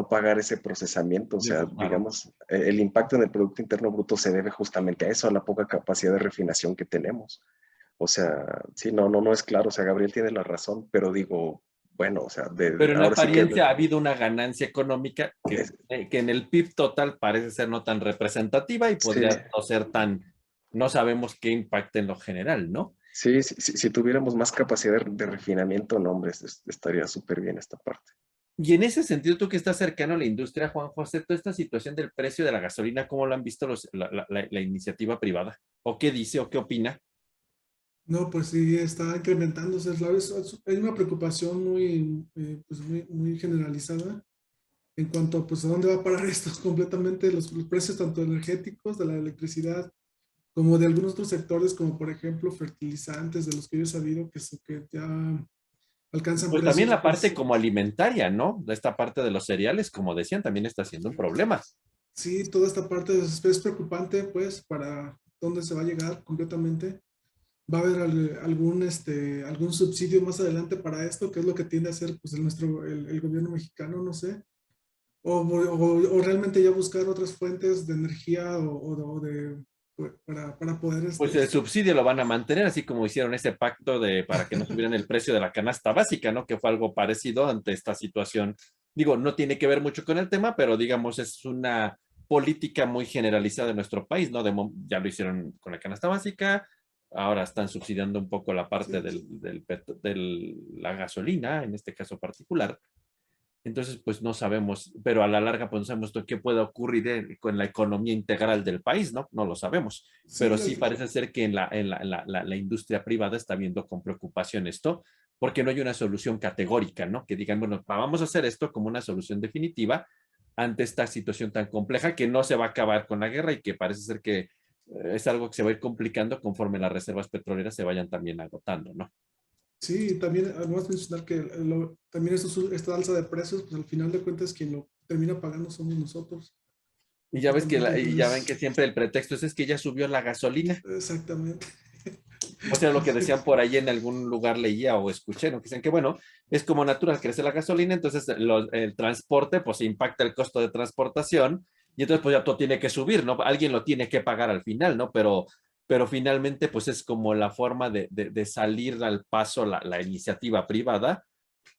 pagar ese procesamiento. O sea, Claro. digamos, el impacto en el Producto Interno Bruto se debe justamente a eso, a la poca capacidad de refinación que tenemos. O sea, sí, no es claro. O sea, Gabriel tiene la razón, pero digo, bueno, o sea, Pero en ahora sí que apariencia ha habido una ganancia económica que en el PIB total parece ser no tan representativa y sí. podría no ser tan, no sabemos qué impacta en lo general, ¿no? Sí, si tuviéramos más capacidad de refinamiento, no, hombre, estaría súper bien esta parte. Y en ese sentido, tú que estás cercano a la industria, Juan José, toda esta situación del precio de la gasolina, ¿cómo lo han visto la iniciativa privada? ¿O qué dice o qué opina? No, pues sí, está incrementándose. ¿Sabes? Hay una preocupación pues muy generalizada en cuanto a, pues, a dónde va a parar esto completamente, los precios tanto energéticos, de la electricidad, como de algunos otros sectores, como por ejemplo fertilizantes, de los que yo he sabido que ya alcanzan Pues también precios, la parte pues como alimentaria, ¿no? Esta parte de los cereales, como decían, también está siendo un problema. sí, toda esta parte es preocupante, pues, para dónde se va a llegar completamente. ¿Va a haber algún subsidio más adelante para esto? ¿Qué es lo que tiende a hacer pues, el gobierno mexicano? No sé. O realmente ya buscar otras fuentes de energía para poder Pues el subsidio lo van a mantener, así como hicieron ese pacto para que no subieran el precio de la canasta básica, ¿no? Que fue algo parecido ante esta situación. Digo, no tiene que ver mucho con el tema, pero digamos es una política muy generalizada en nuestro país, ¿no? Ya lo hicieron con la canasta básica, ahora están subsidiando un poco la parte Sí, de la gasolina, en este caso particular. Entonces, pues no sabemos, pero a la larga, pues no sabemos qué puede ocurrir con la economía integral del país, ¿no? No lo sabemos. sí, Pero sí parece ser que en la industria privada está viendo con preocupación esto, porque no hay una solución categórica, ¿no? Que digan, bueno, vamos a hacer esto como una solución definitiva ante esta situación tan compleja que no se va a acabar con la guerra y que parece ser que es algo que se va a ir complicando conforme las reservas petroleras se vayan también agotando, ¿no? sí, también además mencionar que también esta alza de precios, pues al final de cuentas quien lo termina pagando somos nosotros. Y ya ves Completamente, y ya ven que entonces, siempre el pretexto es que ya subió la gasolina. exactamente. O sea, lo que decían por ahí en algún lugar leía o escuché, ¿no? Que dicen que, bueno, es como natural crece la gasolina, entonces el transporte, pues impacta el costo de transportación y entonces pues ya todo tiene que subir, ¿no? Alguien lo tiene que pagar al final, ¿no? Pero finalmente, pues es como la forma de salir al paso la iniciativa privada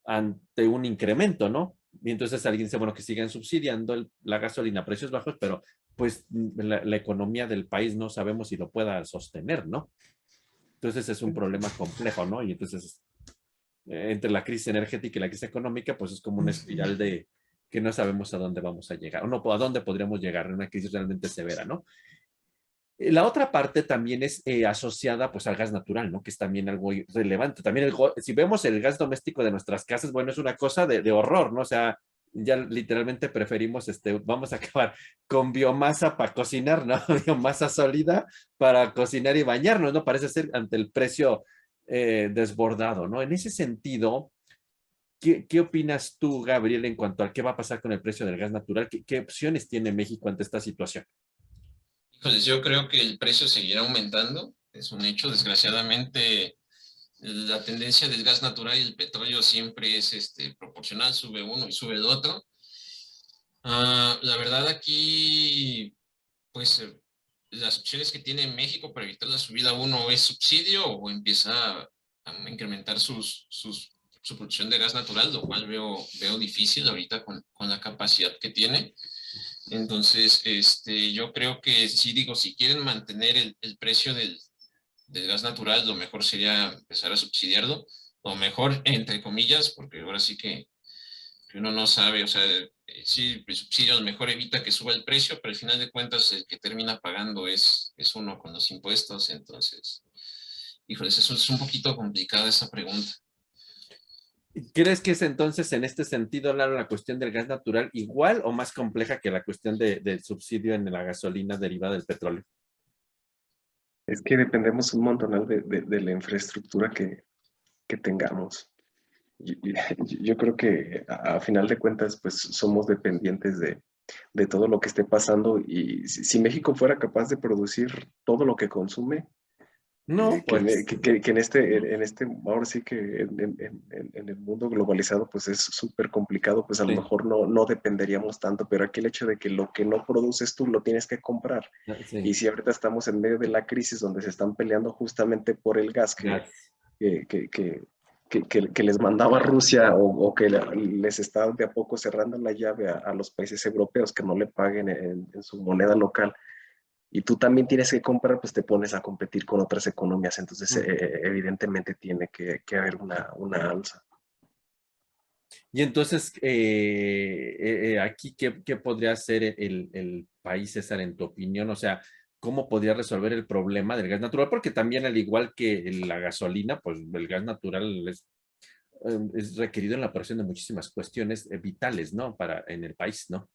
ante un incremento, ¿no? Y entonces alguien dice, bueno, que sigan subsidiando la gasolina a precios bajos, pero pues la economía del país no sabemos si lo pueda sostener, ¿no? Entonces es un problema complejo, ¿no? Y entonces entre la crisis energética y la crisis económica, pues es como una espiral de que no sabemos a dónde vamos a llegar, o no, a dónde podríamos llegar en una crisis realmente severa, ¿no? La otra parte también es asociada pues al gas natural, ¿no? Que es también algo relevante. También si vemos el gas doméstico de nuestras casas, bueno, es una cosa de horror, ¿no? O sea, ya literalmente preferimos, vamos a acabar con biomasa para cocinar, ¿no? Biomasa sólida para cocinar y bañarnos, ¿no? Parece ser ante el precio desbordado, ¿no? En ese sentido, ¿qué opinas tú, Gabriel, en cuanto a qué va a pasar con el precio del gas natural? ¿Qué opciones tiene México ante esta situación? Híjoles, yo creo que el precio seguirá aumentando, es un hecho, desgraciadamente la tendencia del gas natural y el petróleo siempre es proporcional, sube uno y sube el otro. La verdad aquí, pues las opciones que tiene México para evitar la subida, uno es subsidio o empieza a incrementar su producción de gas natural, lo cual veo difícil ahorita con la capacidad que tiene. Entonces, yo creo que sí, digo, si quieren mantener el precio del gas natural, lo mejor sería empezar a subsidiarlo, lo mejor, entre comillas, porque ahora sí que uno no sabe, o sea, sí, el subsidio a lo mejor evita que suba el precio, pero al final de cuentas el que termina pagando es uno con los impuestos, entonces, híjoles, eso es un poquito complicada esa pregunta. ¿Crees que es entonces en este sentido la cuestión del gas natural igual o más compleja que la cuestión del subsidio en la gasolina derivada del petróleo? Es que dependemos un montón de la infraestructura que tengamos. Yo creo que a final de cuentas, pues somos dependientes de todo lo que esté pasando y si México fuera capaz de producir todo lo que consume, No, pues. que en ahora sí que en el mundo globalizado, pues es súper complicado, pues a lo Sí, mejor no dependeríamos tanto, pero aquí el hecho de que lo que no produces tú lo tienes que comprar. Y sí, si ahorita estamos en medio de la crisis donde se están peleando justamente por el gas gas. que, que, que, que les mandaba Rusia o que les está de a poco cerrando la llave a los países europeos que no le paguen en su moneda local y tú también tienes que comprar, pues te pones a competir con otras economías, entonces evidentemente tiene que haber una alza. Y entonces, aquí, ¿qué podría hacer el país, César, en tu opinión? O sea, ¿cómo podría resolver el problema del gas natural? Porque también, al igual que la gasolina, pues el gas natural es requerido en la operación de muchísimas cuestiones vitales, ¿no? En el país, ¿no?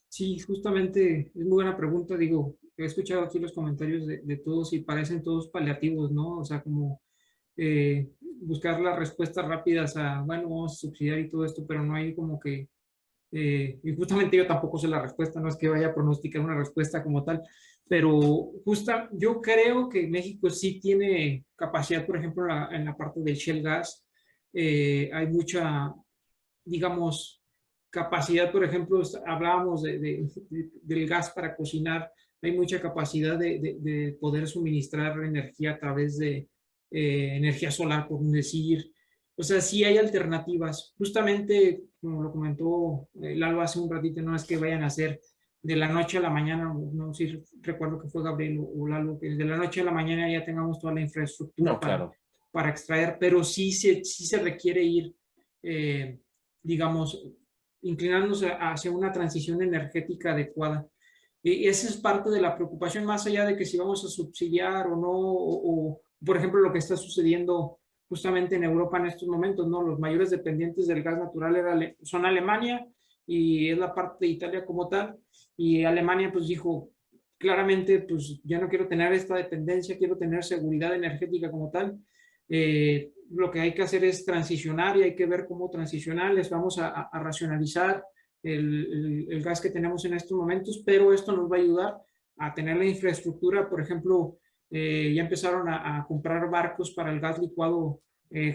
Sí, justamente es muy buena pregunta. Digo, he escuchado aquí los comentarios de todos y parecen todos paliativos, ¿no? O sea, como buscar las respuestas rápidas a, bueno, vamos a subsidiar y todo esto, pero no hay como que, y justamente yo tampoco sé la respuesta, no es que vaya a pronosticar una respuesta como tal, pero yo creo que México sí tiene capacidad, por ejemplo, en la parte del shale gas, hay mucha, digamos, capacidad, por ejemplo, hablábamos del gas para cocinar, hay mucha capacidad de poder suministrar energía a través de energía solar, por decir. O sea, sí hay alternativas. Justamente, como lo comentó Lalo hace un ratito, no es que vayan a hacer de la noche a la mañana, no sé si recuerdo que fue Gabriel o Lalo, que de la noche a la mañana ya tengamos toda la infraestructura No, claro. para extraer, pero sí se requiere ir, digamos, inclinándose hacia una transición energética adecuada. Y esa es parte de la preocupación, más allá de que si vamos a subsidiar o no, por ejemplo, lo que está sucediendo justamente en Europa en estos momentos, ¿no? Los mayores dependientes del gas natural son Alemania y es la parte de Italia como tal, y Alemania pues dijo claramente, pues ya no quiero tener esta dependencia, quiero tener seguridad energética como tal. Lo que hay que hacer es transicionar y hay que ver cómo transicionar, les vamos a racionalizar el gas que tenemos en estos momentos, pero esto nos va a ayudar a tener la infraestructura, por ejemplo, Ya empezaron a comprar barcos para el gas licuado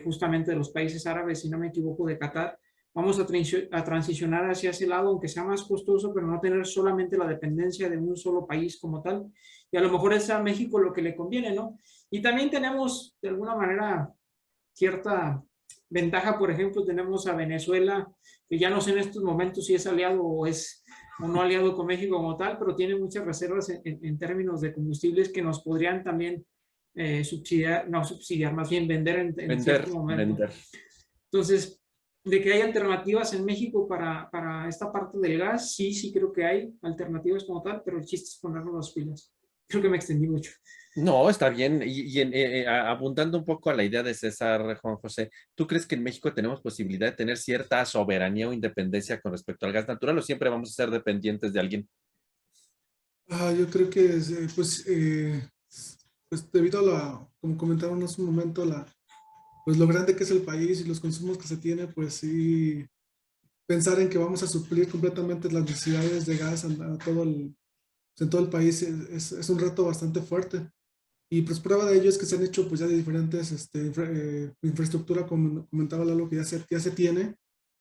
justamente de los países árabes, si no me equivoco, de Qatar. Vamos a transicionar hacia ese lado, aunque sea más costoso, pero no tener solamente la dependencia de un solo país como tal. Y a lo mejor es a México lo que le conviene, ¿no? Y también tenemos, de alguna manera, cierta ventaja. Por ejemplo, tenemos a Venezuela, que ya no sé en estos momentos si es aliado o no aliado con México como tal, pero tiene muchas reservas en términos de combustibles que nos podrían también subsidiar, no subsidiar, más bien vender en cierto momento. Vender. Entonces, de que hay alternativas en México para esta parte del gas, sí creo que hay alternativas como tal, pero el chiste es ponernos las pilas. Creo que me extendí mucho. No, está bien. Abundando un poco a la idea de César, Juan José, ¿tú crees que en México tenemos posibilidad de tener cierta soberanía o independencia con respecto al gas natural o siempre vamos a ser dependientes de alguien? Yo creo que pues debido a como comentaron hace un momento, pues lo grande que es el país y los consumos que se tiene, pues sí, pensar en que vamos a suplir completamente las necesidades de gas en todo el país es un reto bastante fuerte. Y pues prueba de ello es que se han hecho pues ya de diferentes infraestructura, como comentaba Lalo, que ya se tiene,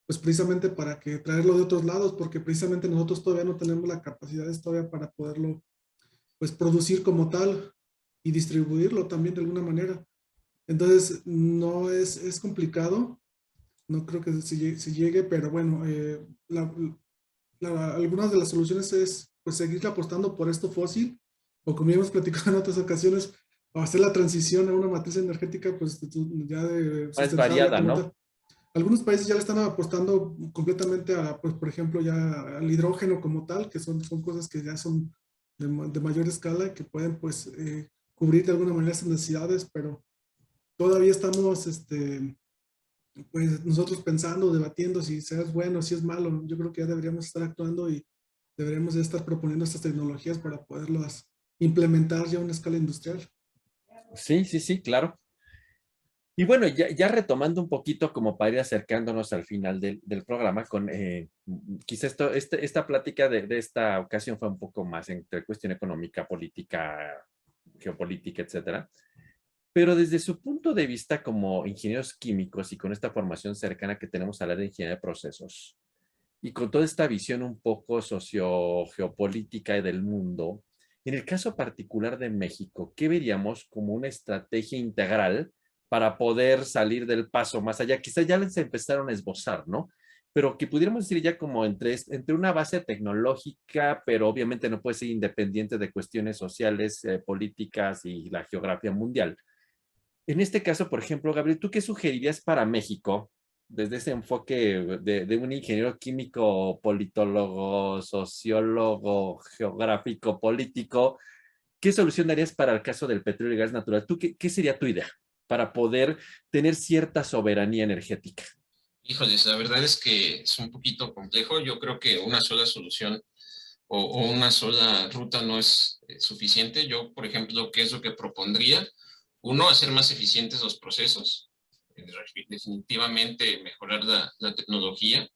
pues precisamente para que traerlo de otros lados, porque precisamente nosotros todavía no tenemos la capacidad todavía para poderlo pues producir como tal y distribuirlo también de alguna manera. Entonces, no es complicado, no creo que se llegue, pero bueno, algunas de las soluciones es pues seguir apostando por esto fósil, o como ya hemos platicado en otras ocasiones, o hacer la transición a una matriz energética pues ya de Más sustentable variada, como ¿no? tal. Algunos países ya le están apostando completamente a, pues, por ejemplo, ya al hidrógeno como tal, que son cosas que ya son de mayor escala, que pueden pues cubrir de alguna manera esas necesidades, pero todavía estamos pues nosotros pensando, debatiendo si es bueno, si es malo. Yo creo que ya deberíamos estar actuando y deberíamos ya estar proponiendo estas tecnologías para poderlas implementar ya a una escala industrial. Sí, claro. Y bueno, ya retomando un poquito como para ir acercándonos al final del programa, quizá esta plática de esta ocasión fue un poco más entre cuestión económica, política, geopolítica, etcétera. Pero desde su punto de vista como ingenieros químicos y con esta formación cercana que tenemos a la de ingeniería de procesos y con toda esta visión un poco socio-geopolítica del mundo, en el caso particular de México, ¿qué veríamos como una estrategia integral para poder salir del paso más allá? Quizá ya les empezaron a esbozar, ¿no? Pero que pudiéramos decir ya como entre una base tecnológica, pero obviamente no puede ser independiente de cuestiones sociales, políticas y la geografía mundial. En este caso, por ejemplo, Gabriel, ¿tú qué sugerirías para México desde ese enfoque de un ingeniero químico, politólogo, sociólogo, geográfico, político? ¿Qué solución darías para el caso del petróleo y gas natural? ¿Tú qué sería tu idea para poder tener cierta soberanía energética? Híjoles, la verdad es que es un poquito complejo. Yo creo que una sola solución o una sola ruta no es suficiente. Yo, por ejemplo, ¿qué es lo que propondría? Uno, hacer más eficientes los procesos. Definitivamente mejorar la tecnología,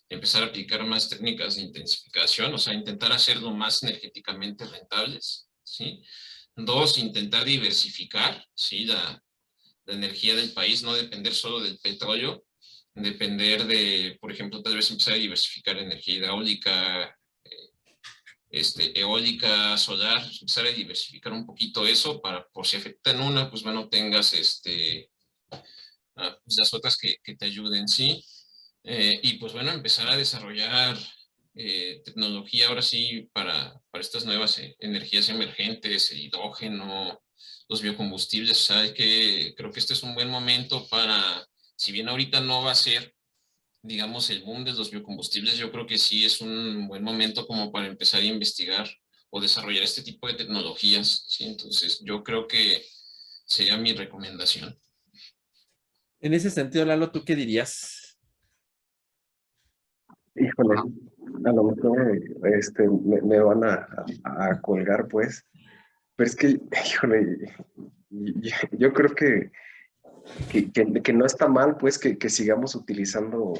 empezar a aplicar más técnicas de intensificación, o sea, intentar hacerlo más energéticamente rentables, ¿sí? Dos, intentar diversificar, ¿sí? La energía del país, no depender solo del petróleo, depender de, por ejemplo, tal vez empezar a diversificar energía hidráulica, eólica, solar, empezar a diversificar un poquito eso para, por si afectan una, pues bueno, tengas pues las otras que te ayuden, ¿sí? Y pues bueno, empezar a desarrollar tecnología ahora sí para estas nuevas energías emergentes, el hidrógeno, los biocombustibles. O sea, creo que este es un buen momento para, si bien ahorita no va a ser, digamos, el boom de los biocombustibles, yo creo que sí es un buen momento como para empezar a investigar o desarrollar este tipo de tecnologías, ¿sí? Entonces, yo creo que sería mi recomendación. En ese sentido, Lalo, ¿tú qué dirías? Híjole, a lo mejor me van a colgar, pues, pero es que, híjole, yo creo que no está mal, pues, que sigamos utilizando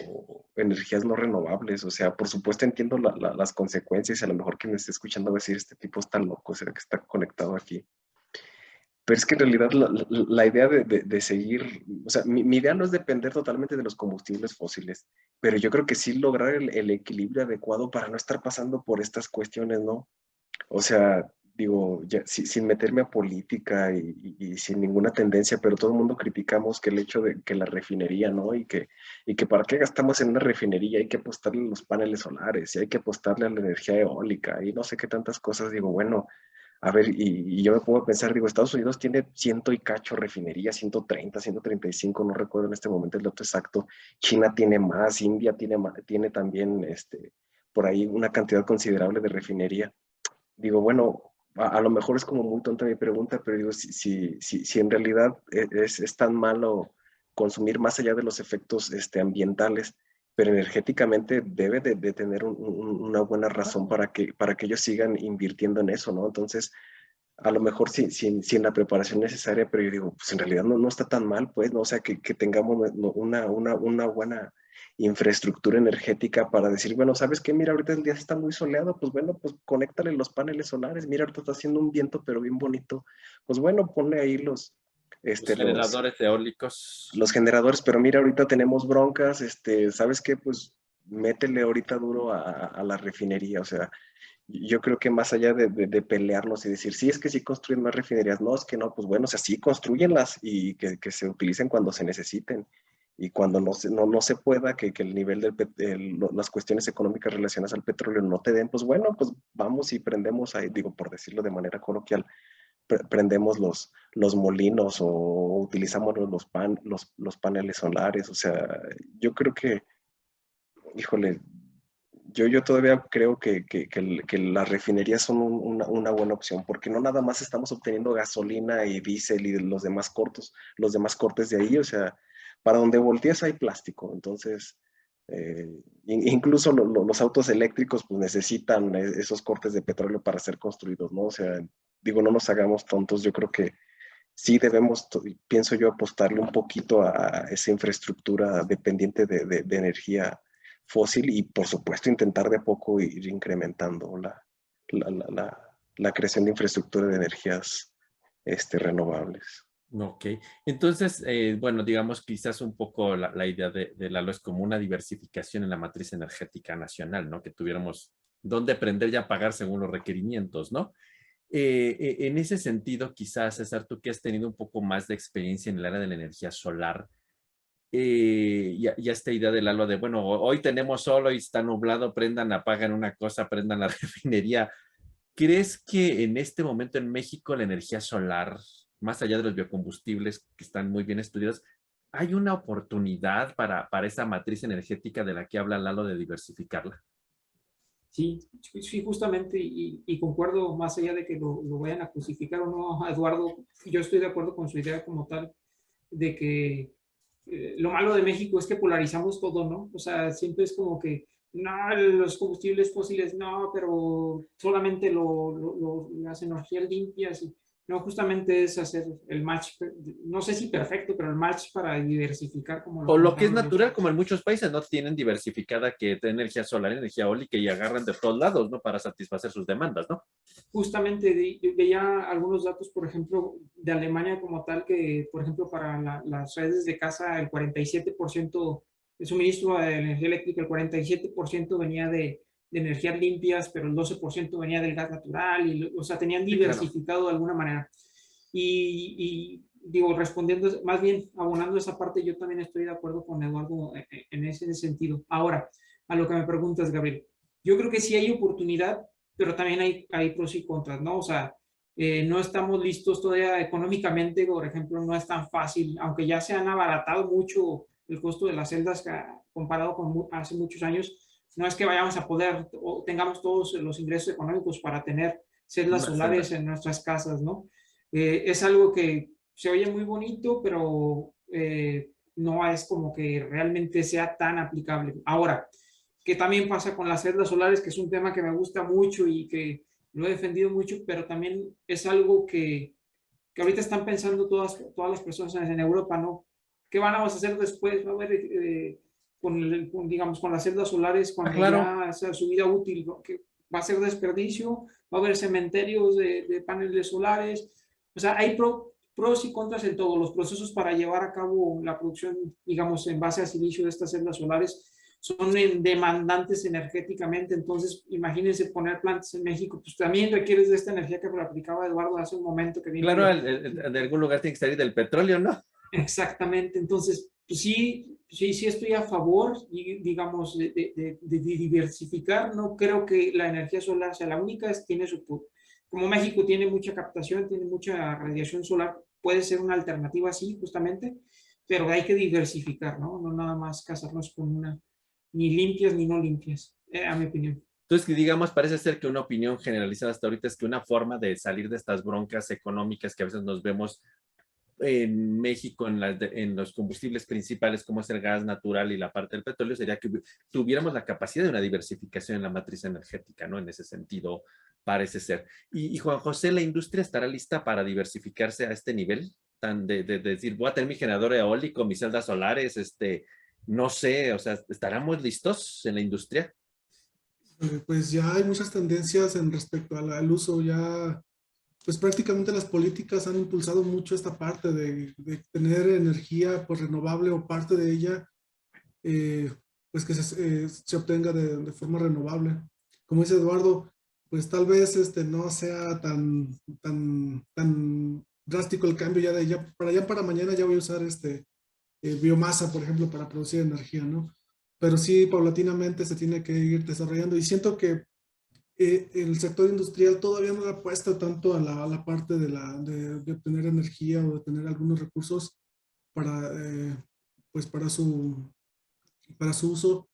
energías no renovables. O sea, por supuesto entiendo las consecuencias y a lo mejor quien me esté escuchando va a decir, este tipo está loco, será que está conectado aquí. Pero es que en realidad la idea de seguir, o sea, mi idea no es depender totalmente de los combustibles fósiles, pero yo creo que sí lograr el equilibrio adecuado para no estar pasando por estas cuestiones, ¿no? O sea, digo, ya, sin meterme a política y sin ninguna tendencia, pero todo el mundo criticamos que el hecho de que la refinería, ¿no? Y que para qué gastamos en una refinería, hay que apostarle a los paneles solares y hay que apostarle a la energía eólica y no sé qué tantas cosas. Digo, bueno, a ver, y yo me pongo a pensar, digo, Estados Unidos tiene ciento y cacho refinerías, 130, 135, no recuerdo en este momento el dato exacto. China tiene más, India tiene también por ahí una cantidad considerable de refinería. Digo, bueno, a lo mejor es como muy tonta mi pregunta, pero digo, si en realidad es tan malo consumir más allá de los efectos ambientales, pero energéticamente debe de tener una buena razón para que ellos sigan invirtiendo en eso, ¿no? Entonces, a lo mejor sin la preparación necesaria, pero yo digo, pues en realidad no está tan mal, pues, ¿no? O sea, que tengamos una buena infraestructura energética para decir, bueno, ¿sabes qué? Mira, ahorita el día está muy soleado, pues bueno, pues conéctale los paneles solares, mira, ahorita está haciendo un viento, pero bien bonito, pues bueno, ponle ahí Los generadores eólicos. los generadores, pero mira, ahorita tenemos broncas, ¿sabes qué? Pues métele ahorita duro a la refinería, o sea, yo creo que más allá de pelearnos y decir, sí, es que sí construyen más refinerías, no, es que no, pues bueno, o sea, sí, construyenlas y que se utilicen cuando se necesiten. Y cuando no se pueda, que el nivel las cuestiones económicas relacionadas al petróleo no te den, pues bueno, pues vamos y prendemos ahí, digo, por decirlo de manera coloquial, prendemos los molinos o utilizamos los paneles solares. O sea, yo creo que, híjole, yo todavía creo que las refinerías son una buena opción, porque no nada más estamos obteniendo gasolina y diésel y los demás cortes de ahí, o sea, para donde volteas hay plástico. Entonces, incluso los autos eléctricos pues necesitan esos cortes de petróleo para ser construidos, ¿no? O sea, digo, no nos hagamos tontos. Yo creo que sí debemos, pienso yo, apostarle un poquito a esa infraestructura dependiente de energía fósil y, por supuesto, intentar de a poco ir incrementando la creación de infraestructura de energías renovables. Ok, entonces, bueno, digamos, quizás un poco la idea de Lalo es como una diversificación en la matriz energética nacional, ¿no? Que tuviéramos dónde prender y apagar según los requerimientos, ¿no? En ese sentido, quizás, César, tú que has tenido un poco más de experiencia en el área de la energía solar, ya esta idea de Lalo de, bueno, hoy tenemos sol, hoy está nublado, prendan, apagan una cosa, prendan la refinería. ¿Crees que en este momento en México la energía solar, más allá de los biocombustibles que están muy bien estudiados, hay una oportunidad para esa matriz energética de la que habla Lalo de diversificarla? Sí, sí, justamente, y concuerdo más allá de que lo vayan a crucificar o no, Eduardo, yo estoy de acuerdo con su idea como tal, de que lo malo de México es que polarizamos todo, ¿no? O sea, siempre es como que, no, los combustibles fósiles, no, pero solamente las energías limpias, y no, justamente es hacer el match, no sé si perfecto, pero el match para diversificar como O lo que es comentamos natural, como en muchos países, ¿no? Tienen diversificada que energía solar, energía eólica y agarran de todos lados, ¿no? Para satisfacer sus demandas, ¿no? Justamente veía algunos datos, por ejemplo, de Alemania como tal, que, por ejemplo, para las redes de casa, el 47% de suministro de energía eléctrica, el 47% venía de energías limpias, pero el 12% venía del gas natural, o sea, tenían diversificado de alguna manera. Y digo, respondiendo, más bien abonando esa parte, yo también estoy de acuerdo con Eduardo en ese sentido. Ahora, a lo que me preguntas, Gabriel, yo creo que sí hay oportunidad, pero también hay pros y contras, ¿no? O sea, no estamos listos todavía económicamente, por ejemplo, no es tan fácil, aunque ya se han abaratado mucho el costo de las celdas comparado con hace muchos años, no es que vayamos a poder o tengamos todos los ingresos económicos para tener celdas solares en nuestras casas, ¿no? Es algo que se oye muy bonito, pero no es como que realmente sea tan aplicable. Ahora, ¿qué también pasa con las celdas solares? Que es un tema que me gusta mucho y que lo he defendido mucho, pero también es algo que ahorita están pensando todas las personas en Europa, ¿no? ¿Qué van a hacer después? Va a haber, digamos, con las celdas solares, cuando ya sea su vida útil, que va a ser desperdicio, va a haber cementerios de paneles solares. O sea, hay pros y contras en todo. Los procesos para llevar a cabo la producción, digamos, en base al silicio de estas células solares son demandantes energéticamente. Entonces, imagínense poner plantas en México, pues también requieres de esta energía que aplicaba Eduardo hace un momento. Que viene Claro, de algún lugar tiene que salir del petróleo, ¿no? Exactamente. Entonces, pues sí estoy a favor, y, digamos, de diversificar. No creo que la energía solar sea la única, tiene como México tiene mucha captación, tiene mucha radiación solar, puede ser una alternativa, sí, justamente, pero hay que diversificar, ¿no? No nada más casarnos con una, ni limpias ni no limpias, a mi opinión. Entonces, digamos, parece ser que una opinión generalizada hasta ahorita es que una forma de salir de estas broncas económicas que a veces nos vemos en México en los combustibles principales como es el gas natural y la parte del petróleo sería que tuviéramos la capacidad de una diversificación en la matriz energética, ¿no? En ese sentido, parece ser. Y Juan José, ¿la industria estará lista para diversificarse a este nivel? De decir, voy a tener mi generador eólico, mis celdas solares, no sé, o sea, ¿estaremos listos en la industria? Pues ya hay muchas tendencias en respecto al uso, ya pues prácticamente las políticas han impulsado mucho esta parte de tener energía pues renovable o parte de ella pues que se obtenga de forma renovable. Como dice Eduardo, pues tal vez no sea tan drástico el cambio ya de allá para mañana ya voy a usar biomasa, por ejemplo, para producir energía, ¿no? Pero sí, paulatinamente se tiene que ir desarrollando y siento que el sector industrial todavía no le apuesta tanto a la parte de obtener energía o de tener algunos recursos para, pues para su uso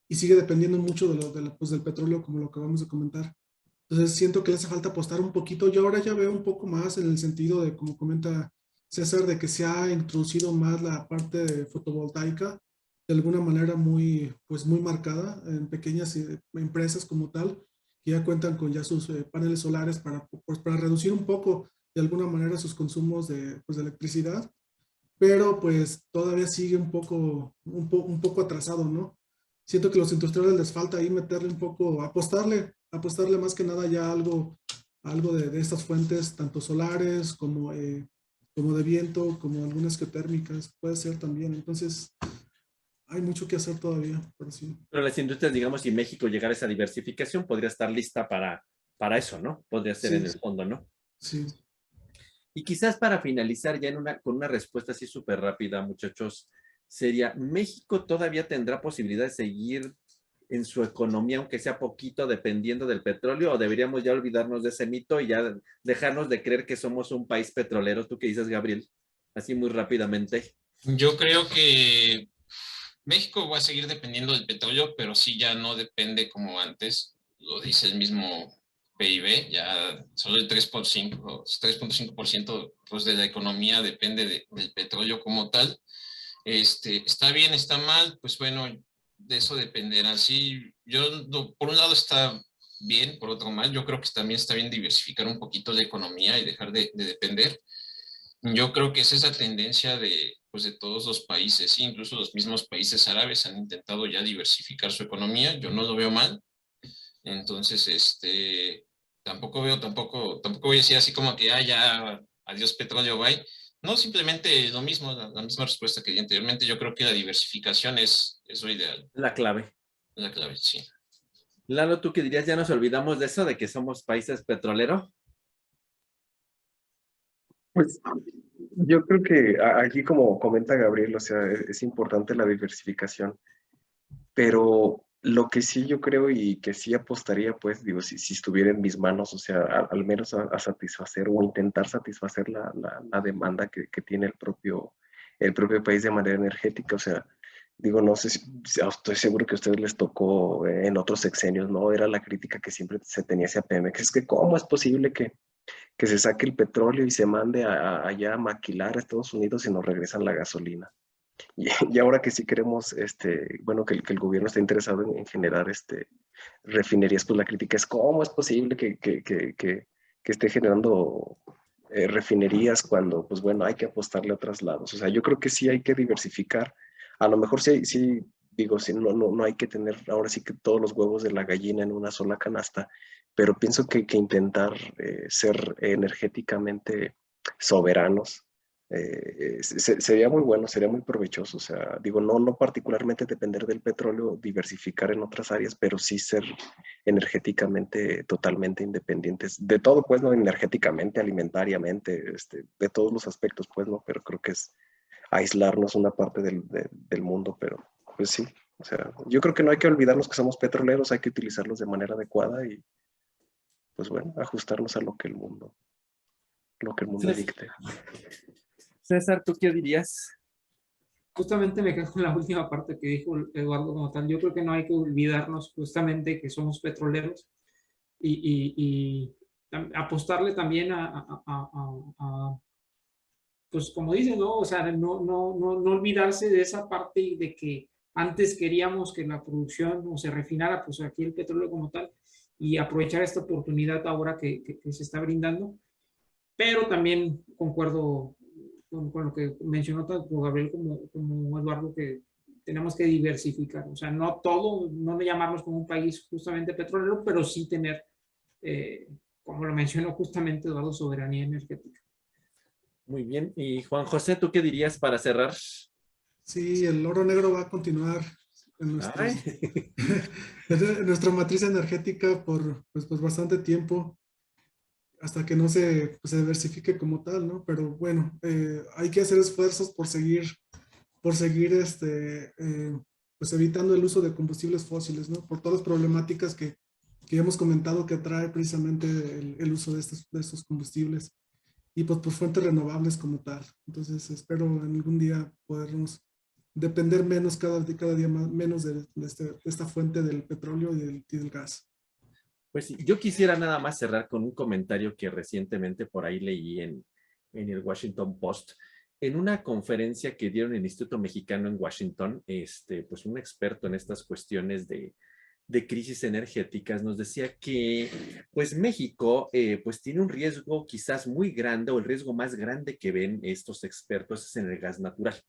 y sigue dependiendo mucho pues del petróleo, como lo acabamos de comentar. Entonces siento que le hace falta apostar un poquito. Yo ahora ya veo un poco más en el sentido de, como comenta César, de que se ha introducido más la parte de fotovoltaica de alguna manera pues muy marcada en pequeñas empresas como tal, que ya cuentan con ya sus paneles solares pues para reducir un poco de alguna manera sus consumos pues de electricidad, pero pues todavía sigue un poco atrasado, ¿no? Siento que a los industriales les falta ahí meterle un poco, apostarle más que nada ya algo de estas fuentes, tanto solares como de viento, como algunas geotérmicas, puede ser también. Entonces, hay mucho que hacer todavía, pero sí. Pero las industrias, digamos, si México llegara a esa diversificación, podría estar lista para eso, ¿no? Podría ser Sí, en el fondo, ¿no? sí. Y quizás para finalizar ya con una respuesta así súper rápida, muchachos, sería, ¿México todavía tendrá posibilidad de seguir en su economía, aunque sea poquito, dependiendo del petróleo, o deberíamos ya olvidarnos de ese mito y ya dejarnos de creer que somos un país petrolero? ¿Tú qué dices, Gabriel? Así muy rápidamente. Yo creo que México va a seguir dependiendo del petróleo, pero sí ya no depende como antes, lo dice el mismo PIB, ya solo el 3.5% pues, de la economía depende del petróleo como tal. Está bien, está mal, pues bueno, de eso dependerá. Sí, por un lado está bien, por otro mal. Yo creo que también está bien diversificar un poquito la economía y dejar de depender. Yo creo que es esa tendencia pues de todos los países, incluso los mismos países árabes han intentado ya diversificar su economía. Yo no lo veo mal. Entonces, tampoco voy a decir así como que, ya, adiós petróleo, bye. No, simplemente lo mismo, la misma respuesta que di anteriormente. Yo creo que la diversificación es lo ideal. La clave. La clave, sí. Lalo, ¿tú qué dirías? ¿Ya nos olvidamos de eso, de que somos países petroleros? Pues yo creo que aquí, como comenta Gabriel, o sea, es importante la diversificación, pero lo que sí yo creo y que sí apostaría, pues, digo, si estuviera en mis manos, o sea, al menos a satisfacer o intentar satisfacer la demanda que tiene el propio país de manera energética, o sea, digo, no sé, estoy seguro que a ustedes les tocó en otros sexenios, ¿no? Era la crítica que siempre se tenía hacia Pemex, es que cómo es posible que se saque el petróleo y se mande allá a maquilar a Estados Unidos y nos regresan la gasolina. Y ahora que sí queremos, bueno, que el gobierno está interesado en generar refinerías, pues la crítica es cómo es posible que esté generando refinerías cuando, pues bueno, hay que apostarle a otros lados. O sea, yo creo que sí hay que diversificar. A lo mejor sí digo, sí, no hay que tener ahora sí que todos los huevos de la gallina en una sola canasta, pero pienso que intentar ser energéticamente soberanos. Sería muy bueno, sería muy provechoso. O sea, digo, no particularmente depender del petróleo, diversificar en otras áreas, pero sí ser energéticamente totalmente independientes. De todo, pues, ¿no? Energéticamente, alimentariamente, de todos los aspectos, pues, ¿no? Pero creo que es aislarnos una parte del mundo, pero pues sí. O sea, yo creo que no hay que olvidarnos que somos petroleros, hay que utilizarlos de manera adecuada y, pues bueno, ajustarnos a lo que el mundo dicte. César, ¿tú qué dirías? Justamente me quedo con la última parte que dijo Eduardo como tal. Yo creo que no hay que olvidarnos justamente que somos petroleros y apostarle también pues como dicen, ¿no? O sea, no olvidarse de esa parte de que antes queríamos que la producción o se refinara, pues aquí el petróleo como tal, y aprovechar esta oportunidad ahora que se está brindando. Pero también concuerdo con lo que mencionó tanto Gabriel como Eduardo, que tenemos que diversificar. O sea, no todo, no llamarnos como un país justamente petrolero, pero sí tener, como lo mencionó justamente Eduardo, soberanía energética. Muy bien. Y Juan José, ¿tú qué dirías para cerrar? Sí, el oro negro va a continuar en Ay. en nuestra matriz energética por bastante tiempo, hasta que no se diversifique como tal, ¿no? Pero bueno, hay que hacer esfuerzos por seguir pues evitando el uso de combustibles fósiles, ¿no? Por todas las problemáticas que hemos comentado que trae precisamente el uso de estos combustibles y pues por fuentes renovables como tal. Entonces espero en algún día podernos depender menos cada día más, menos de esta fuente del petróleo y del gas. Pues sí, yo quisiera nada más cerrar con un comentario que recientemente por ahí leí en el Washington Post. En una conferencia que dieron en el Instituto Mexicano en Washington, pues un experto en estas cuestiones de crisis energéticas nos decía que pues México pues tiene un riesgo quizás muy grande o el riesgo más grande que ven estos expertos es en el gas natural.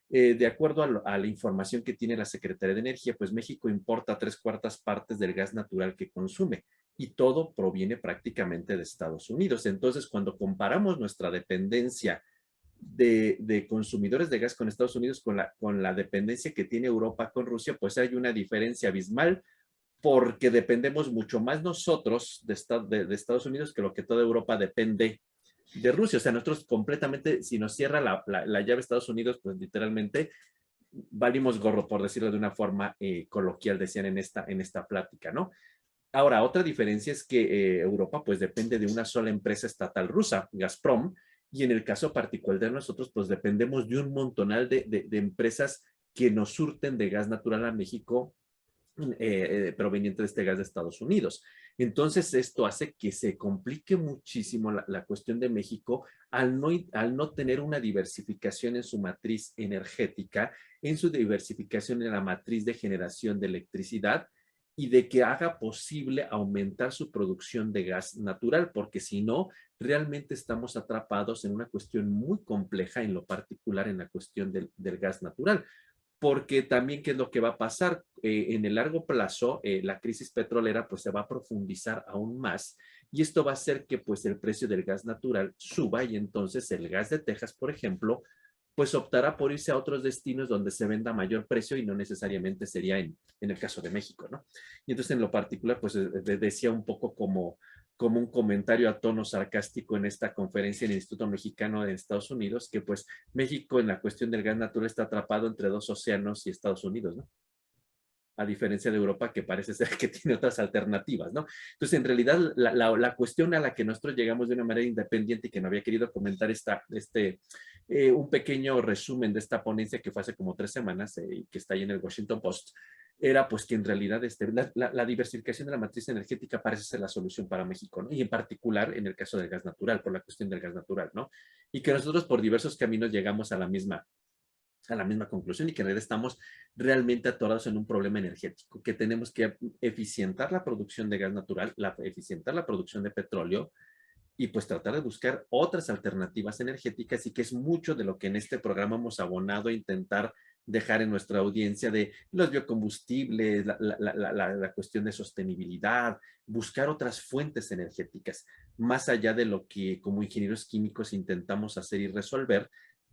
De acuerdo a la información que tiene la Secretaría de Energía, pues México importa 3/4 partes del gas natural que consume y todo proviene prácticamente de Estados Unidos. Entonces, cuando comparamos nuestra dependencia de consumidores de gas con Estados Unidos con la dependencia que tiene Europa con Rusia, pues hay una diferencia abismal porque dependemos mucho más nosotros de Estados Unidos que lo que toda Europa depende de Rusia. O sea, nosotros completamente, si nos cierra la llave Estados Unidos, pues literalmente valimos gorro, por decirlo de una forma coloquial, decían en esta plática, ¿no? Ahora, otra diferencia es que Europa pues depende de una sola empresa estatal rusa, Gazprom, y en el caso particular de nosotros pues dependemos de un montonal de empresas que nos surten de gas natural a México proveniente de este gas de Estados Unidos. Entonces, esto hace que se complique muchísimo la cuestión de México al no tener una diversificación en su matriz energética, en su diversificación en la matriz de generación de electricidad y de que haga posible aumentar su producción de gas natural, porque si no, realmente estamos atrapados en una cuestión muy compleja, en lo particular en la cuestión del gas natural. Porque también, ¿qué es lo que va a pasar? En el largo plazo, la crisis petrolera pues se va a profundizar aún más y esto va a hacer que pues el precio del gas natural suba y entonces el gas de Texas, por ejemplo, pues optará por irse a otros destinos donde se venda a mayor precio y no necesariamente sería en el caso de México, ¿no? Y entonces en lo particular, pues decía un poco como un comentario a tono sarcástico en esta conferencia en el Instituto Mexicano de Estados Unidos, que pues México en la cuestión del gas natural está atrapado entre dos océanos y Estados Unidos, ¿no? A diferencia de Europa, que parece ser que tiene otras alternativas, ¿no? Entonces, en realidad, la cuestión a la que nosotros llegamos de una manera independiente y que no había querido comentar un pequeño resumen de esta ponencia que fue hace como 3 semanas y que está ahí en el Washington Post, era pues que en realidad la diversificación de la matriz energética parece ser la solución para México, ¿no? Y en particular en el caso del gas natural, por la cuestión del gas natural, ¿no? Y que nosotros por diversos caminos llegamos a la misma conclusión y que en realidad estamos realmente atorados en un problema energético, que tenemos que eficientar la producción de gas natural, eficientar la producción de petróleo y pues tratar de buscar otras alternativas energéticas y que es mucho de lo que en este programa hemos abonado a intentar dejar en nuestra audiencia de los biocombustibles, la cuestión de sostenibilidad, buscar otras fuentes energéticas, más allá de lo que como ingenieros químicos intentamos hacer y resolver.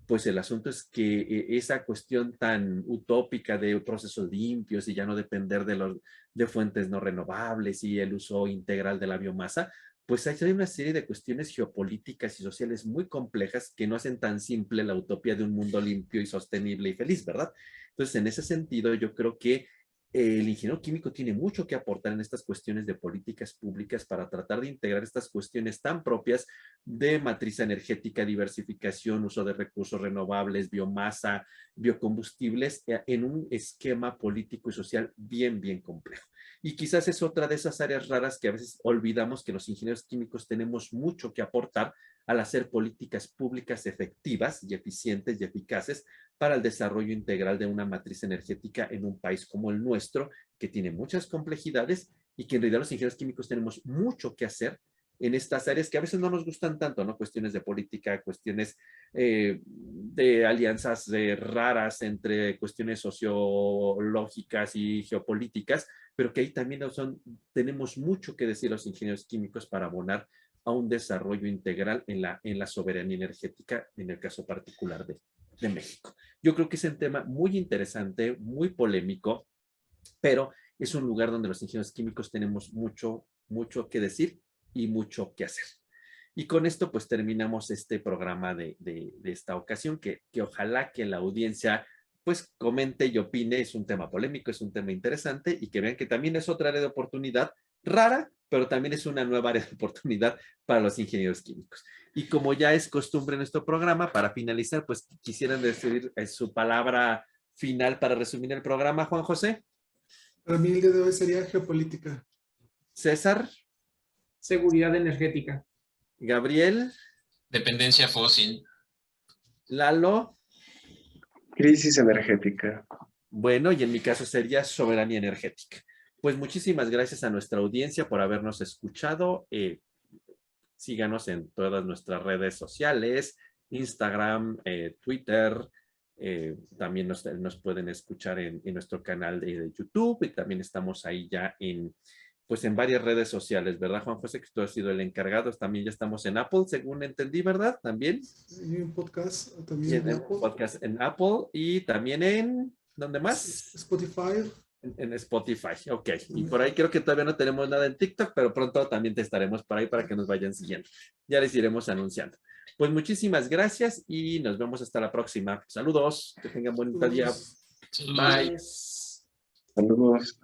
Pues el asunto es que esa cuestión tan utópica de procesos limpios y ya no depender de fuentes no renovables y el uso integral de la biomasa, pues hay una serie de cuestiones geopolíticas y sociales muy complejas que no hacen tan simple la utopía de un mundo limpio y sostenible y feliz, ¿verdad? Entonces, en ese sentido, yo creo que el ingeniero químico tiene mucho que aportar en estas cuestiones de políticas públicas para tratar de integrar estas cuestiones tan propias de matriz energética, diversificación, uso de recursos renovables, biomasa, biocombustibles, en un esquema político y social bien, bien complejo. Y quizás es otra de esas áreas raras que a veces olvidamos que los ingenieros químicos tenemos mucho que aportar al hacer políticas públicas efectivas y eficientes y eficaces para el desarrollo integral de una matriz energética en un país como el nuestro, que tiene muchas complejidades y que en realidad los ingenieros químicos tenemos mucho que hacer en estas áreas que a veces no nos gustan tanto, ¿no? Cuestiones de política, cuestiones de alianzas raras entre cuestiones sociológicas y geopolíticas, pero que ahí también tenemos mucho que decir los ingenieros químicos para abonar a un desarrollo integral en la soberanía energética, en el caso particular de México. Yo creo que es un tema muy interesante, muy polémico, pero es un lugar donde los ingenieros químicos tenemos mucho, mucho que decir y mucho que hacer. Y con esto pues terminamos este programa de esta ocasión, que ojalá que la audiencia pues comente y opine. Es un tema polémico, es un tema interesante y que vean que también es otra área de oportunidad rara, pero también es una nueva área de oportunidad para los ingenieros químicos. Y como ya es costumbre en nuestro programa, para finalizar, pues quisieran decir su palabra final para resumir el programa, Juan José. Para mí el día de hoy sería geopolítica. César. Seguridad energética. Gabriel. Dependencia fósil. Lalo. Crisis energética. Bueno, y en mi caso sería soberanía energética. Pues muchísimas gracias a nuestra audiencia por habernos escuchado. Síganos en todas nuestras redes sociales, Instagram, Twitter. También nos pueden escuchar en nuestro canal de YouTube y también estamos ahí ya en varias redes sociales, ¿verdad, Juan José? Que tú has sido el encargado. También ya estamos en Apple, según entendí, ¿verdad? También. Y un podcast también en Apple. Podcast en Apple y también en, ¿dónde más? Spotify. En Spotify, ok. Y por ahí creo que todavía no tenemos nada en TikTok, pero pronto también te estaremos por ahí para que nos vayan siguiendo. Ya les iremos anunciando. Pues muchísimas gracias y nos vemos hasta la próxima. Saludos, que tengan buen día. Saludos. Bye. Saludos.